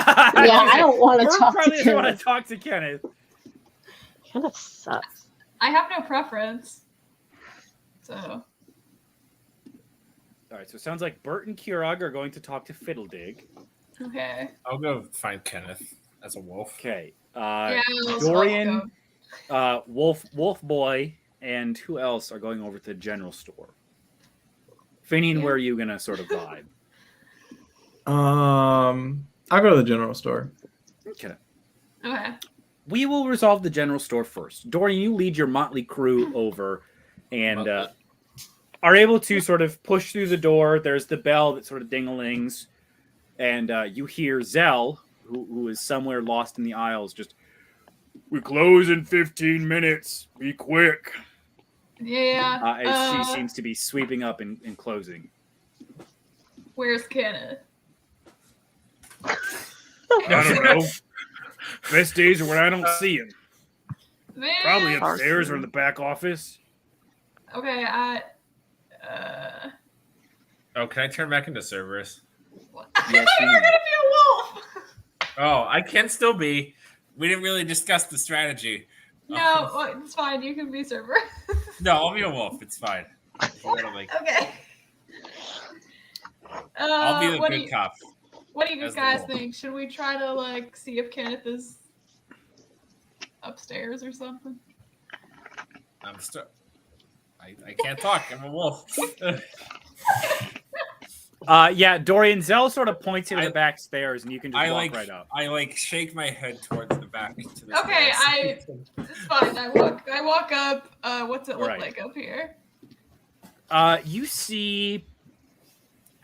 I don't want to talk to probably doesn't want Kenneth. to talk to Kenneth. Kenneth sucks. I have no preference. So. All right, so it sounds like Bert and Kieran are going to talk to Fiddledig. Okay. I'll go find Kenneth as a wolf. Okay. Let's Dorian, Wolf Boy, and who else are going over to the general store? Finian, where are you going to sort of vibe? I'll go to the general store. Okay. Okay. We will resolve the general store first. Dorian, you lead your motley crew over and are able to sort of push through the door. There's the bell that sort of ding-a-lings. And you hear Zell, who is somewhere lost in the aisles, just, "We close in 15 minutes. Be quick." Yeah. As she seems to be sweeping up and closing. Where's Kenneth? I don't know. Best days are when I don't see him. Man. Probably upstairs or in the back office. Okay, Oh, can I turn back into Cerberus? I thought you were gonna be a wolf. Oh, I can still be. We didn't really discuss the strategy. No, it's fine. You can be server. No, I'll be a wolf. It's fine. Okay. I'll be the good cop. What do you as the guys wolf. think? Should we try to see if Kenneth is upstairs or something? I can't talk. I'm a wolf. Yeah, Dorian, Zell sort of points you to the back stairs, and you can just walk right up. I shake my head towards the back. To the Okay, stairs. it's fine. I walk up. What's it look like up here? You see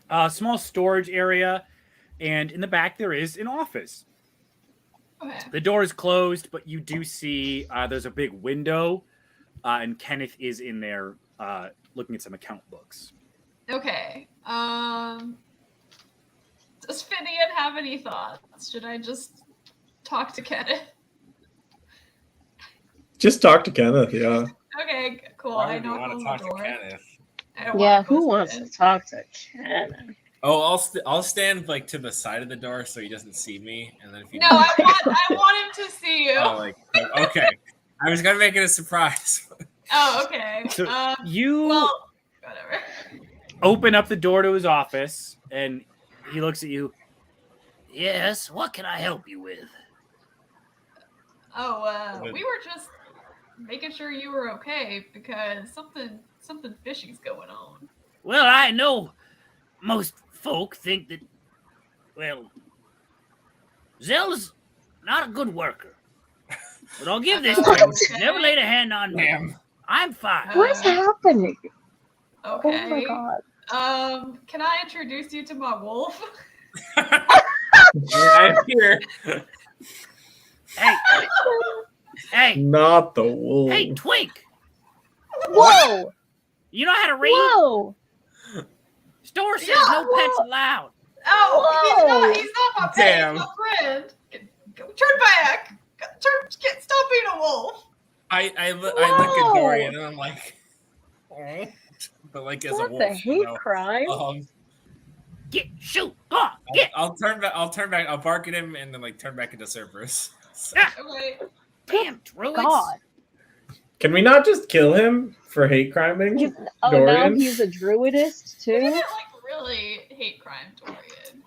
a small storage area, and in the back there is an office. Okay. The door is closed, but you do see there's a big window, and Kenneth is in there looking at some account books. Okay. Does Finian have any thoughts? Should I just talk to Kenneth? Just talk to Kenneth, yeah. Okay, cool. Why I would you knock want on to the talk to door. Kenneth? Yeah, who wants to talk to Kenneth? Oh, I'll stand to the side of the door so he doesn't see me, and then if you No, I want him to see you. Oh, okay. I was gonna make it a surprise. Oh, okay. So you Well, whatever. open up the door to his office, and he looks at you. Yes, what can I help you with? Oh, we were just making sure you were okay because something fishy's going on. Well, I know most folk think that, well, Zell's not a good worker. But I'll give this to him. Okay. Never laid a hand on me. Damn. I'm fine. What's happening? Okay. Oh my god. Can I introduce you to my wolf? I'm here. Hey, hey, Not the wolf. hey, Twink. Whoa! You know how to read? Whoa! Store says Yeah, no pets allowed. Oh, he's not my pet. Damn. He's my friend. Turn back. Stop being a wolf. I look at Dorian and I'm like, oh. But like as a What wolf. the hate crime? Shoot, go on, get. I'll turn back. I'll bark at him and then like turn back into Cerberus. So, Okay. Damn, druids. God. Can we not just kill him for hate criming? He's, now Dorian? he's a druidist We're too. gonna like really hate crime Dorian.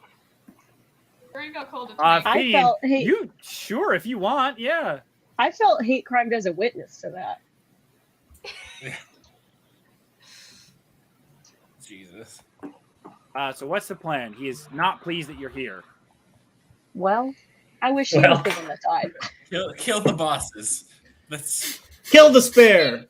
Dorian got called a I Finian, felt hate. you sure if you want, yeah. I felt hate crimed as a witness to that. Jesus. So what's the plan? He is not pleased that you're here. Well, I wish he Well. was the one that died. Kill the bosses. Let's. Kill the spare.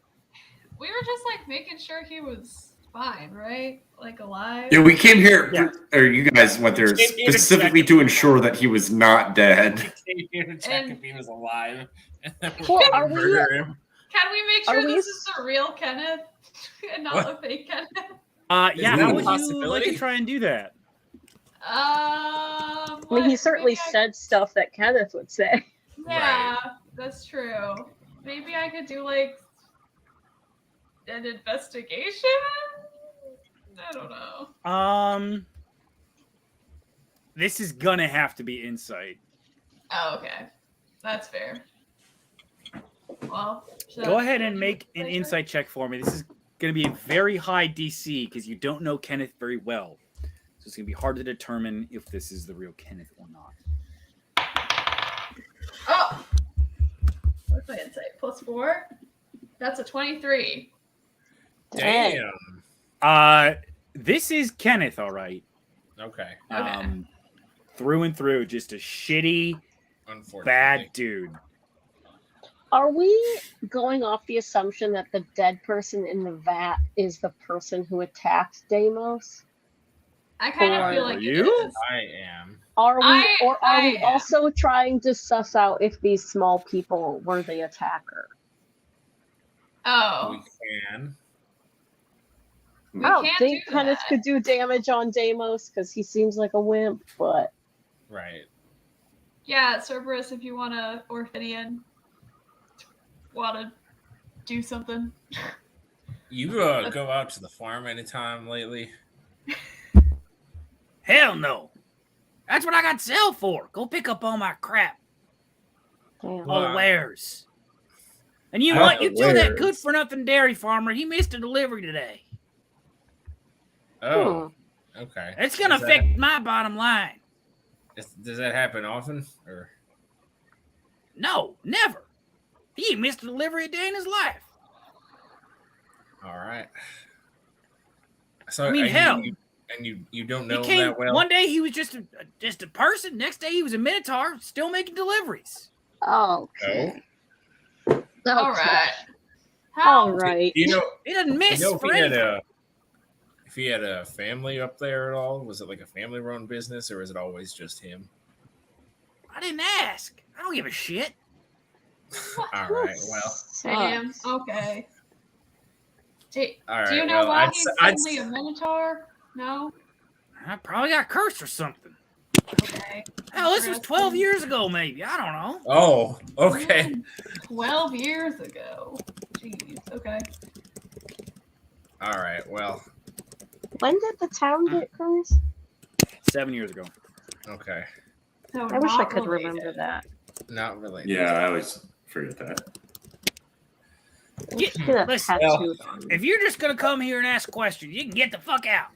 We were just like making sure he was fine, right? Like alive. Yeah, we came here, Yeah. or you guys went there Came here to specifically check. to ensure that he was not dead. Came here to check if he was alive. And then Well, we're are gonna we- murder him. Can we make Are sure we this s- is the real Kenneth and not What? the fake Kenneth? Yeah, Is how that a would you like possibility? to try and do that? I mean, he certainly maybe said stuff that Kenneth would say. Yeah, that's true. Maybe I could do like an investigation. I don't know. This is gonna have to be insight. Oh, okay, that's fair. Well, Go ahead and make an insight check for me. This is gonna be a very high DC because you don't know Kenneth very well. So it's gonna be hard to determine if this is the real Kenneth or not. Oh, what's my insight? +4. That's a 23. Damn. This is Kenneth, all right. Okay. Through and through, just a shitty, Unfortunately. bad dude. Are we going off the assumption that the dead person in the vat is the person who attacked Deimos? I kind Or of feel like you? it is. I am. Are we, or are I we am. also trying to suss out if these small people were the attacker? Oh, We can. we I don't can't think do Kenneth that. could do damage on Deimos because he seems like a wimp, but Right. Yeah, Cerberus, if you wanna, or Finian, wanna do something. You go out to the farm anytime lately? Hell no. That's what I got Zell for. Go pick up all my crap, damn. all the Wow. wares. And you Ah, what? You tell that wares. good for nothing dairy farmer he missed a delivery today. Oh. Okay. It's gonna Does that- affect my bottom line. Does that happen often? Or No, never. He ain't missed a delivery a day in his life. all right. So I mean, and hell. you don't know He him came that well. one day. He was just a person. Next day he was a minotaur, still making deliveries. Oh, No. All okay. right. How? All right. Do you know? He doesn't You miss know for if anything. he had a family up there at all? Was it like a family-run business, or is it always just him? I didn't ask. I don't give a shit. All right. Well. Damn. Sucks. Okay. Do All right. you know well, why I'd he's s- I'd suddenly s- a minotaur? No. I probably got cursed or something. Okay. Hell, this was 12 Interesting. years ago, maybe. I don't know. Oh. Okay. 12 years ago. Jeez. Okay. All right. Well. When did the town get cursed? 7 years ago. Okay. So I wish I not could related. remember that. Not really. Yeah, I always forget that. Let's get a Listen, tattooed on. If you're just gonna come here and ask questions, you can get the fuck out.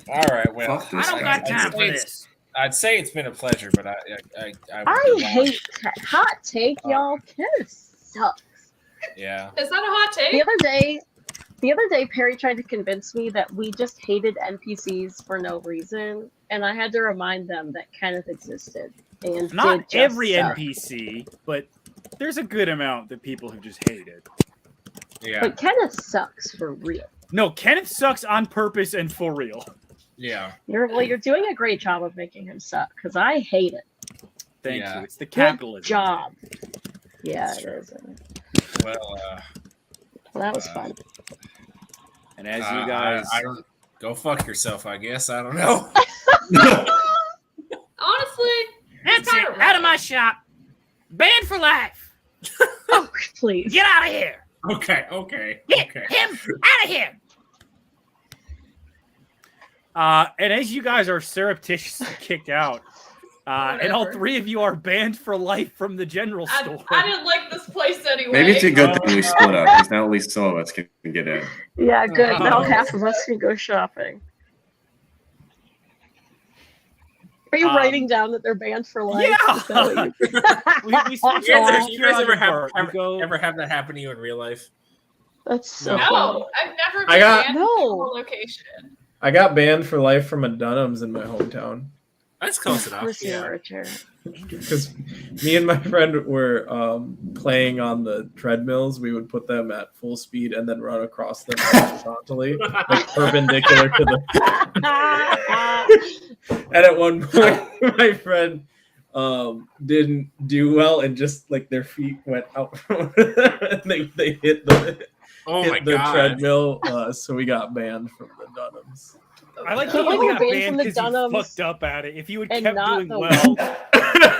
All right, well, Fuck I this don't guy. got time for this. I'd say it's been a pleasure, but I I hate hot take, y'all. Kenneth sucks. Yeah. Is that a hot take? The other day, Perry tried to convince me that we just hated NPCs for no reason, and I had to remind them that Kenneth existed and Not did just every suck. NPC, but there's a good amount that people have just hated. Yeah. But Kenneth sucks for real. No, Kenneth sucks on purpose and for real. Yeah. You're doing a great job of making him suck because I hate it. Thank Yeah. you. It's the Good capitalism. job. Yeah, That's it true. is. Well, Well, that was fun. And as you guys, I don't go fuck yourself. I guess I don't know. Honestly, That's kinda it. Out of my shop. Banned for life. Oh, please. Get out of here. Okay. Get him out of here. and as you guys are surreptitiously kicked out, and all Whatever. three of you are banned for life from the general store. I didn't like this place anyway. Maybe it's a good thing we split up because now at least some of us can get in. Yeah, good. Now Oh. half of us can go shopping. Are you Um, writing down that they're banned for life? Yeah. Is that what we switched You guys, roles you guys here ever on have, work. You go- ever have that happen to you in real life? That's so No. funny. No, I've never been I got- banned No. from a location. I got banned for life from a Dunham's in my hometown That's close Of enough. course you Yeah. were, Jared. because me and my friend were playing on the treadmills. We would put them at full speed and then run across them horizontally, like perpendicular to the. And at one point, my friend didn't do well, and just like their feet went out, and they hit the Oh hit my the god. treadmill. So we got banned from the Dunhams. I like So that you you got were banned banned from the because you Dunhams fucked up at it. If you had and kept not doing the well,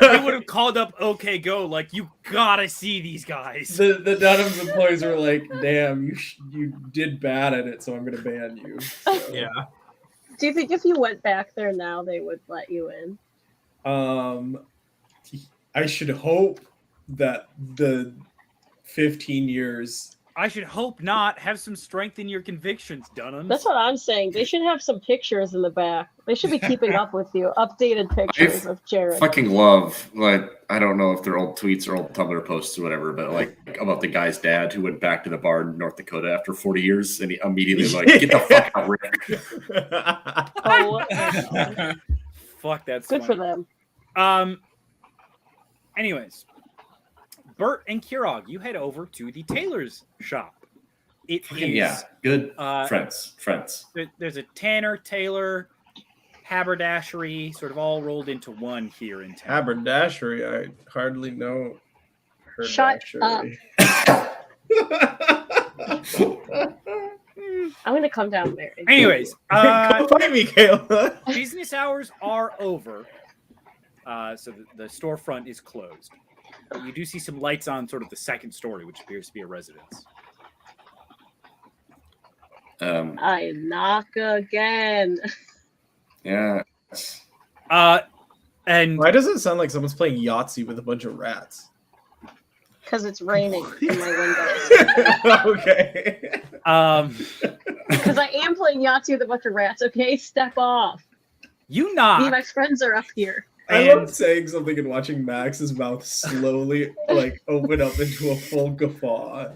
they would have called up OK Go like, you gotta see these guys. The Dunham's employees were like, "Damn, you did bad at it, so I'm gonna ban you." So, Yeah. Do you think if you went back there now, they would let you in? I should hope that the 15 years. I should hope not. Have some strength in your convictions, Dunham. That's what I'm saying. They should have some pictures in the back. They should be keeping up with you. Updated pictures of Jared. Fucking love, like, I don't know if they're old tweets or old Tumblr posts or whatever, but like about the guy's dad who went back to the bar in North Dakota after 40 years and he immediately like, get the fuck out, Rick. Oh, Fuck, that's good for them. Anyways, Bert and Kirog, you head over to the tailor's shop. It is Yeah, good friends. friends. There's a tanner, tailor, haberdashery, sort of all rolled into one here in town. Haberdashery, I hardly know. Shut up. I'm gonna come down there. Anyways, Come find me, Kayla. business hours are over, so the storefront is closed. You do see some lights on sort of the second story, which appears to be a residence. I knock again. Yeah. And Why does it sound like someone's playing Yahtzee with a bunch of rats? Because it's raining in my windows. Okay. Because I am playing Yahtzee with a bunch of rats. Okay, step off. you Me and knock, my friends are up here. I and love saying something and watching Max's mouth slowly like open up into a full guffaw.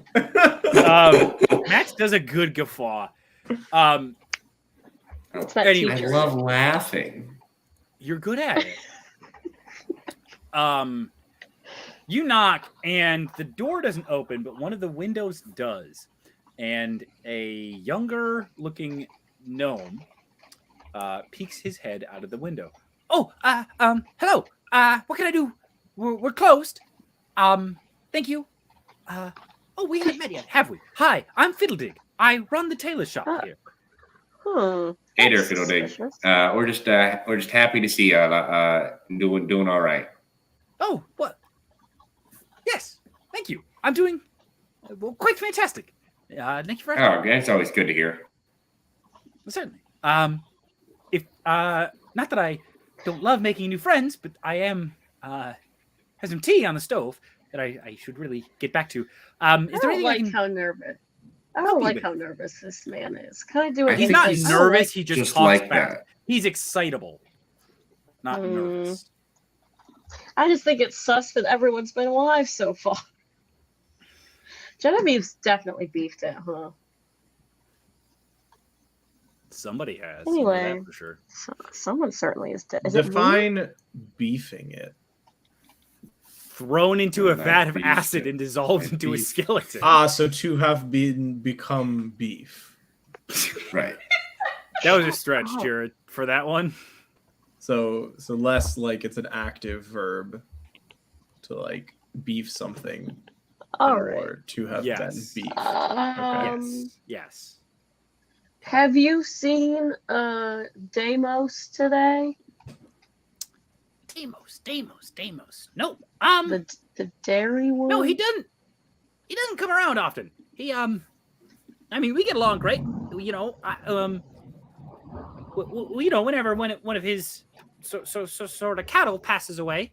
Max does a good guffaw. It's that Anyway. I teacher. love laughing. You're good at it. You knock, and the door doesn't open, but one of the windows does. And a younger-looking gnome peeks his head out of the window. Oh, hello. What can I do? We're closed. Thank you. We haven't met yet, have we? Hi, I'm Fiddledig. I run the tailor shop here. Hey there, That's Fiddledig. suspicious. We're just happy to see you doing all right. Oh, what? Yes, thank you. I'm doing quite fantastic. Thank you for asking. Oh, that's always good to hear. Certainly. If not that I don't love making new friends, but I am have some tea on the stove. that I should really get back to. Is I there don't anything I like can how nervous. I help don't you like with? how nervous this man is. Can I do it? I He's think not he's nervous. He just just talks like fast. that. He's excitable, not nervous. I just think it's sus that everyone's been alive so far. Genevieve's definitely beefed it, huh? Somebody has. Anyway. You know that for sure. Someone certainly is dead. Is it me? Define beefing it. Thrown into a Not vat of beef, acid and dissolved not into a beef. skeleton. So to have become beef. Right. That was a stretch, Oh. Jared, for that one. So less like it's an active verb to like beef something, All or right. to have Yes. been beef. Yes. Have you seen Deimos today? Deimos. No. The dairy one? No, he doesn't. He doesn't come around often. He I mean, we get along great. You know, you know, whenever one of his sort of cattle passes away,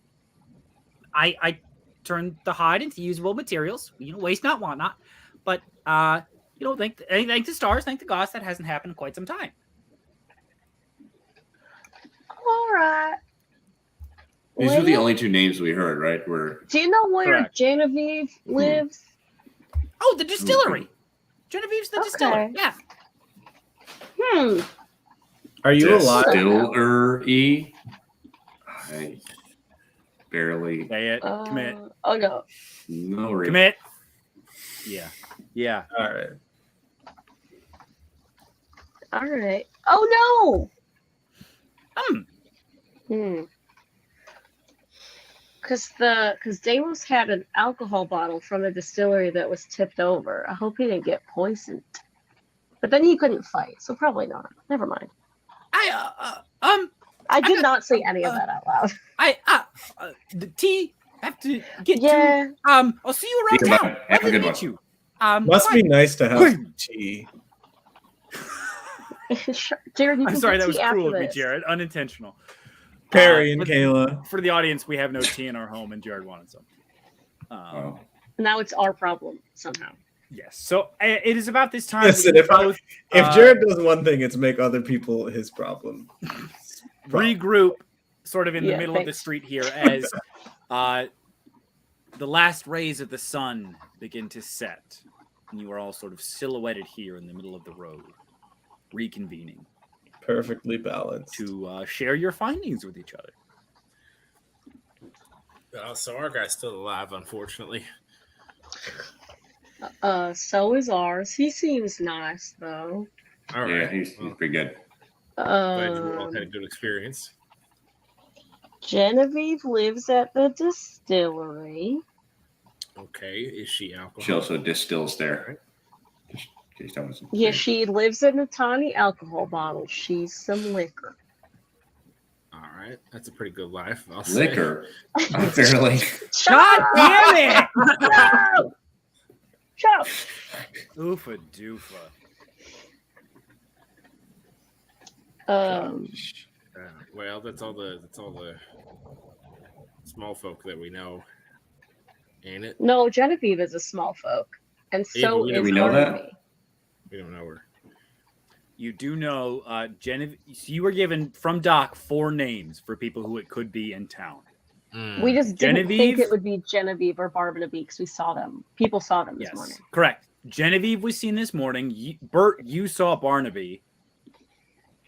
I turn the hide into usable materials. You know, waste not, want not. But you know, thank the stars, thank the gods, that hasn't happened in quite some time. All right. These were the Well, only two names we heard, right? do you know where Correct. Genevieve lives? Oh, the distillery. Genevieve's the distiller. Okay. Yeah. Are you alive? Distillery. I barely. Say it. Commit. Oh no. No. Really. Commit. Yeah. All right. All right. Oh no. Because Deimos had an alcohol bottle from the distillery that was tipped over. I hope he didn't get poisoned. But then he couldn't fight, so probably not. Never mind. I did not say any of that out loud. The tea have to get Yeah. to. I'll see you around Goodbye. town. Have a Lovely to good meet one. you. Must bye. be nice to have some tea. Jared, you I'm can sorry, get that was tea after cruel of me, this. Jared. Unintentional. Perry and but Kayla. For the audience, we have no tea in our home, and Jared wanted some. Oh. Now it's our problem somehow. Yes. So it is about this time. Listen, that we both If Jared does one thing, it's make other people his problem. regroup, sort of in the Yeah, middle of the thanks. street here, as the last rays of the sun begin to set, and you are all sort of silhouetted here in the middle of the road, reconvening Perfectly balanced. to share your findings with each other. So our guy's still alive, unfortunately. So is ours. He seems nice though. All right. Yeah, he's pretty good. Glad you all had a good experience. Genevieve lives at the distillery. Okay. Is she alcohol? She also distills there. Just in case that wasn't Yeah, clear. she lives in a tiny alcohol bottle. She's some liquor. All right. That's a pretty good life. I'll say. Liquor. Apparently. God damn it! No! Shut up! Oofa doofa. Well, that's all the small folk that we know, ain't it? No, Genevieve is a small folk, and Yeah, so but we is know that. Barnaby. We don't know her. You do know, Genevieve. So you were given from Doc 4 names for people who it could be in town. We just didn't think Genevieve? it would be Genevieve or Barnaby because we saw them. People saw them this Yes, morning. correct. Genevieve was seen this morning. Bert, you saw Barnaby,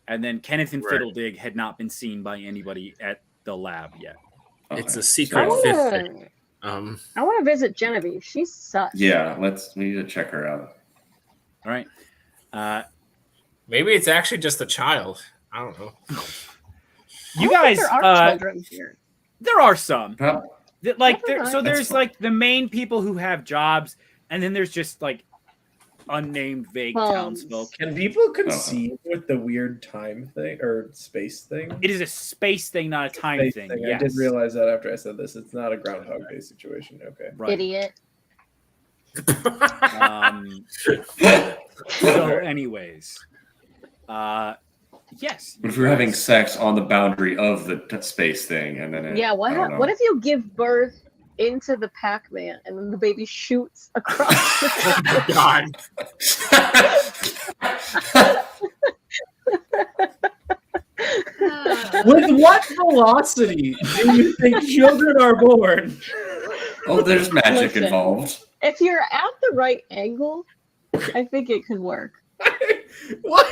and then Kenneth and Right. Fiddledig had not been seen by anybody at the lab yet. It's Okay. a secret I fifth wanna, thing. I want to visit Genevieve. She's such. Yeah, we need to check her out. All right. Maybe it's actually just a child. I don't know. You I don't guys, think there are children here. there are some. Huh? Like, Never mind. so there's That's fine. like the main people who have jobs, and then there's just like unnamed, vague Bums. townsfolk. Can people conceive with the weird time thing or space thing? It is a space thing, not a time Space thing. thing. Yes. I did realize that after I said this. It's not a Groundhog Day situation. Okay. Right. Idiot. So, anyways, yes. What if we were having sex on the boundary of the space thing, and then Yeah. I don't know. What if you give birth into the Pac-Man, and then the baby shoots across. Oh my god. With what velocity do you think children are born? Oh, there's magic Listen. involved. If you're at the right angle, I think it could work. What?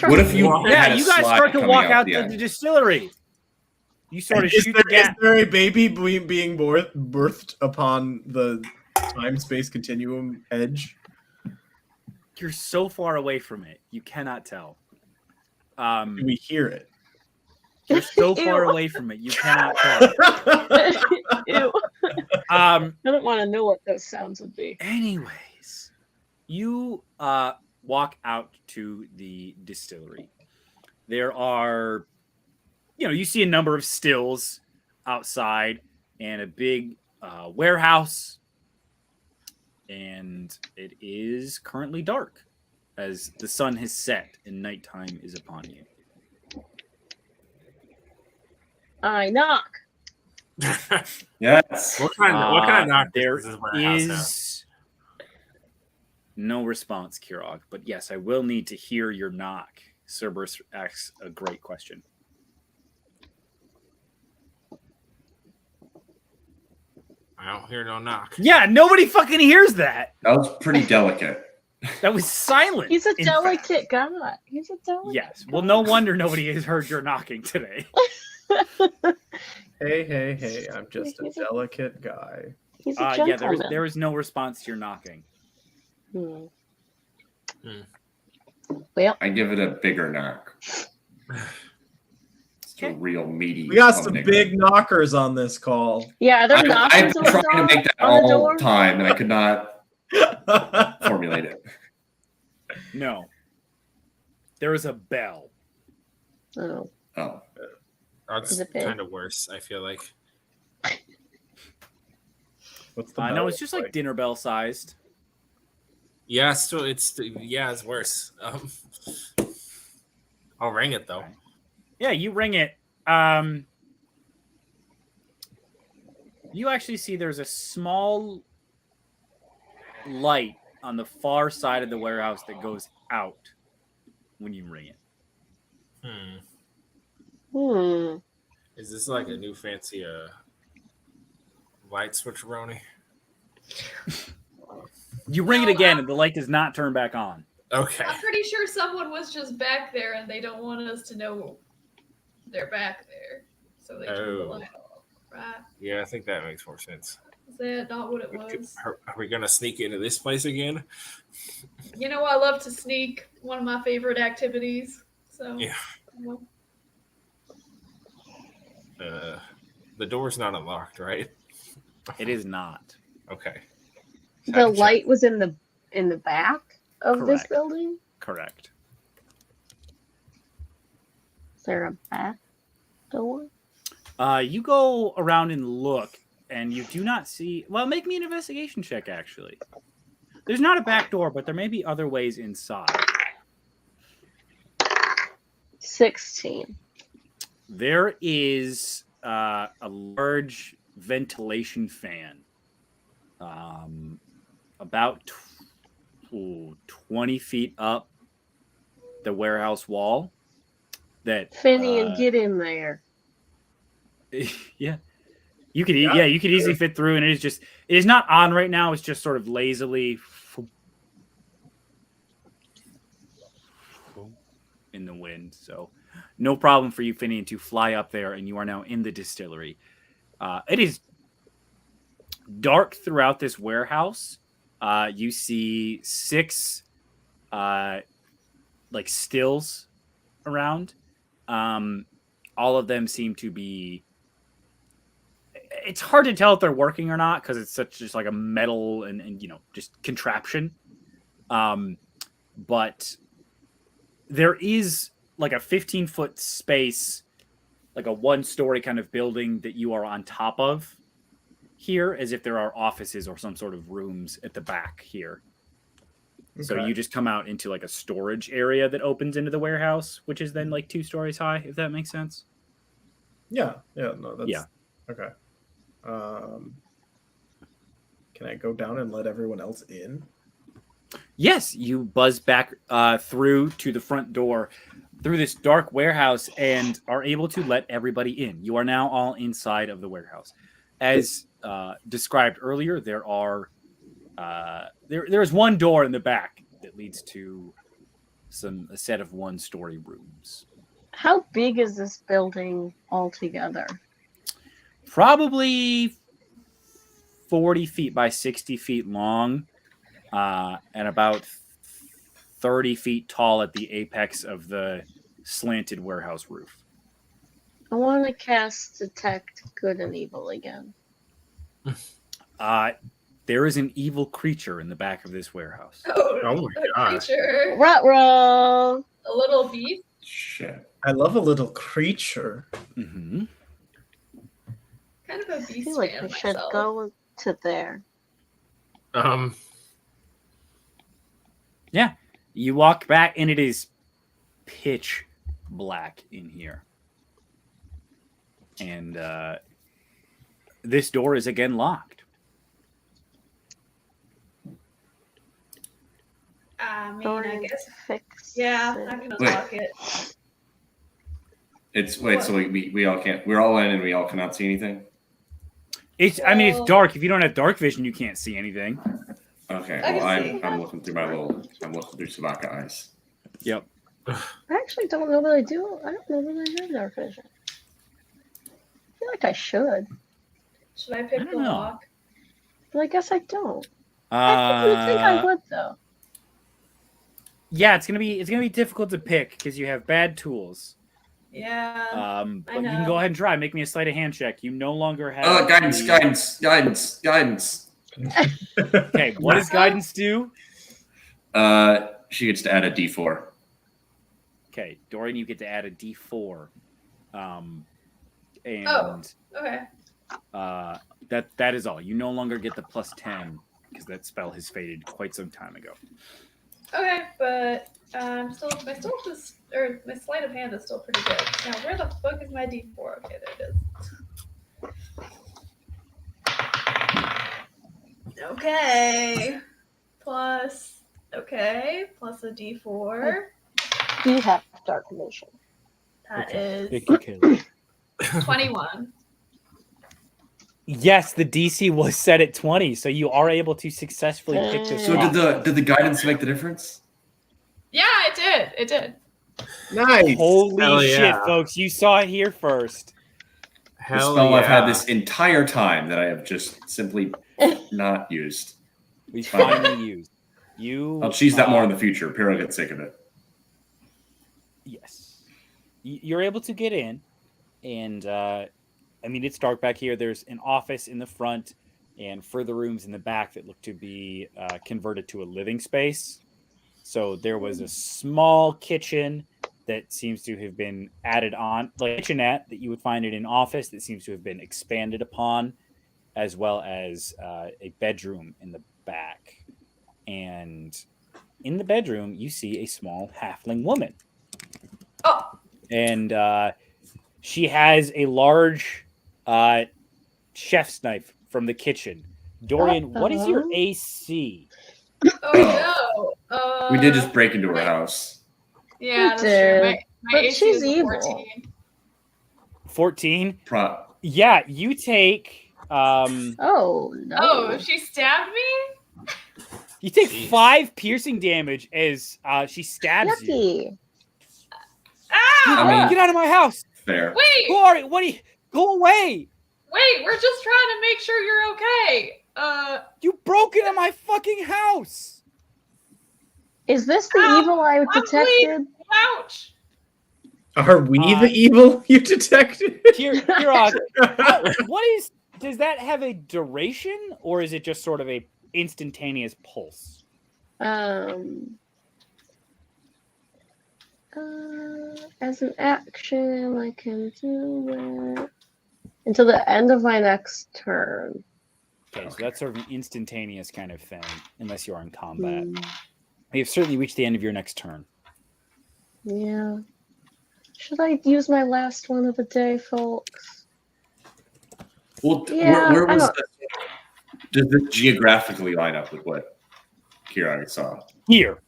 What if you? Yeah, had a you guys slide start to coming walk out the the end? distillery. You sort of Is shoot there, the is gas. there a baby being birthed upon the time-space continuum edge? You're so far away from it, you cannot tell. Do we hear it? You're so far Ew. away from it, you cannot tell. Ew. I don't want to know what those sounds would be. Anyways, you walk out to the distillery. There are, you see a number of stills outside and a big warehouse. And it is currently dark as the sun has set and nighttime is upon you. I knock. Yes. What kind of knock There does this warehouse have? is no response, Kirog. But yes, I will need to hear your knock. Cerberus asks a great question. I don't hear no knock. Yeah, nobody fucking hears that. That was pretty delicate. That was silent. He's a in delicate fact. guy. He's a delicate. Yes. Well, no wonder nobody has heard your knocking today. Hey, I'm just a He's a- delicate guy. He's a Yeah, gentleman. there is no response to your knocking. Hmm. Hmm. Well, I give it a bigger knock. It's a real meaty. We got some thumbnail. big knockers on this call. yeah, they're I've knocking been to the trying to door, make that on the all door. the time, and I could not formulate it. No. There is a bell. Oh, Oh, That's Is it big? kind of worse, I feel like. What's the No, bell it's just look like dinner bell sized. Yeah, still, it's worse. I'll ring it though. Yeah, you ring it. You actually see there's a small light on the far side of the warehouse that goes out when you ring it. Hmm. Is this like a new fancy light switcheroni? You ring it again, and the light does not turn back on. Okay. I'm pretty sure someone was just back there and they don't want us to know they're back there. So they turned the Oh. light off. Right? Yeah, I think that makes more sense. Is that not what it was? Are we gonna sneak into this place again? You know, I love to sneak. One of my favorite activities. So Yeah. well, The door's not unlocked, right? It is not. Okay. The Had to check. light was in the back of this Correct. building. Correct. Is there a back door? You go around and look, and you do not see. Well, make me an investigation check, actually. There's not a back door, but there may be other ways inside. 16. There is a large ventilation fan, about 20 feet up the warehouse wall. That Finian, get in there. yeah, you could you could easily fit through, and it is not on right now. It's just sort of lazily in the wind, so no problem for you, Finian, to fly up there, and you are now in the distillery. It is dark throughout this warehouse. You see 6 like stills around. All of them seem to be. It's hard to tell if they're working or not because it's such just like a metal and just contraption. But there is like a 15-foot space, like a 1-story kind of building that you are on top of here, as if there are offices or some sort of rooms at the back here. So Okay. you just come out into like a storage area that opens into the warehouse, which is then like 2 stories high, if that makes sense. Yeah, no, that's Yeah. Okay. Can I go down and let everyone else in? Yes, you buzz back through to the front door through this dark warehouse and are able to let everybody in. You are now all inside of the warehouse. As described earlier, there are there's one door in the back that leads to a set of one-story rooms. How big is this building altogether? Probably 40 feet by 60 feet long, and about 30 feet tall at the apex of the slanted warehouse roof. I want to cast Detect Good and Evil again. There is an evil creature in the back of this warehouse. Oh my a gosh. creature. Ruh-roh! A little beast. Shit. I love a little creature. Mm-hmm. Kind of a I beast feel like fan I should myself. go to there. Yeah. You walk back, and it is pitch black in here. And this door is again locked. I mean, I Dorian, guess. fix Yeah, it. I'm gonna Wait. lock it. So we all can't. We're all in, and we all cannot see anything. It's dark. If you don't have dark vision, you can't see anything. Okay. I Well, can see. I'm looking through I'm looking through Sabaka eyes. Yep. I actually don't know that I do. I don't know that I have dark vision. I feel like I should, Should I pick I the don't know. lock? but I guess I don't. I would think I would though. Yeah, it's gonna be difficult to pick because you have bad tools. Yeah. But you can go ahead and try. Make me a sleight of hand check. You no longer have Guidance, the- guidance. Okay, what does guidance do? She gets to add a D4. Okay, Dorian, you get to add a D4. And Okay. that is all. You no longer get the plus 10 because that spell has faded quite some time ago. Okay, but my sleight of hand is still pretty good. Now, where the fuck is my D4? Okay, there it is. Okay. Plus a D4. Do you have dark vision? That is Pick your kill. 21. Yes, the DC was set at 20, so you are able to successfully pick this So lock. did the guidance make the difference? Yeah, it did. It did. Nice. Holy Hell shit, yeah. folks. You saw it here first. The Hell spell yeah. I've had this entire time that I have just simply not used. We finally used. You. I'll choose that more in the future. Pero gets sick of it. Yes. You're able to get in, and it's dark back here. There's an office in the front and further rooms in the back that look to be converted to a living space. So there was a small kitchen that seems to have been added on, like a kitchenette that you would find in an office that seems to have been expanded upon, as well as a bedroom in the back. And in the bedroom, you see a small halfling woman. Oh, And she has a large chef's knife from the kitchen. Dorian, what is your AC? no. We did just break into her house. Yeah, that's did. true. My But AC she's is a evil. 14. 14? Yeah, you take Oh no! Oh, she stabbed me? you take Jeez. 5 piercing damage as she stabs you. Yucky! Ah! I mean- Get out of my house! fair. Wait! Who are you? What are you? Go away! Wait, we're just trying to make sure you're okay. You broke into my fucking house! Is this the Ow, evil I detected? ouch! Are we the evil you detected? Kirog, does that have a duration, or is it just sort of a instantaneous pulse? As an action, I can do it until the end of my next turn. Okay, so that's sort of an instantaneous kind of thing, unless you are in combat. Hmm, You've certainly reached the end of your next turn. yeah. Should I use my last one of the day, folks? Well, Yeah, where I was don't- the? Does this geographically line up with what Kira saw? Here.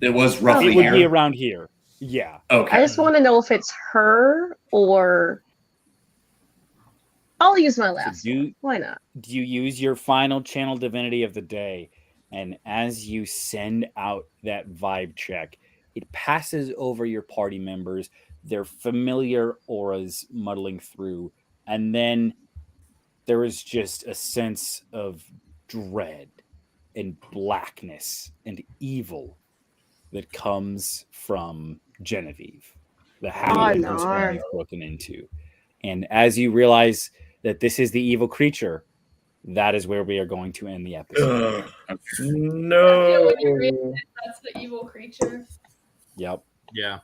It was It roughly would be here. around here. Yeah. Okay. I just want to know if it's her or. I'll use my last one. Why not? Do you use your final channel divinity of the day? And as you send out that vibe check, it passes over your party members, their familiar auras muddling through. And then there is just a sense of dread and blackness and evil that comes from Genevieve, the house no. that you've broken into. And as you realize that this is the evil creature, that is where we are going to end the episode. No. That's the evil creature. Yep. Yeah.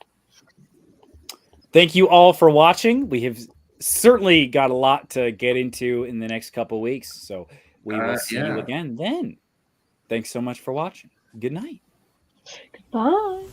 Thank you all for watching. We have certainly got a lot to get into in the next couple weeks. So we will see you again then. Thanks so much for watching. Good night. Bye.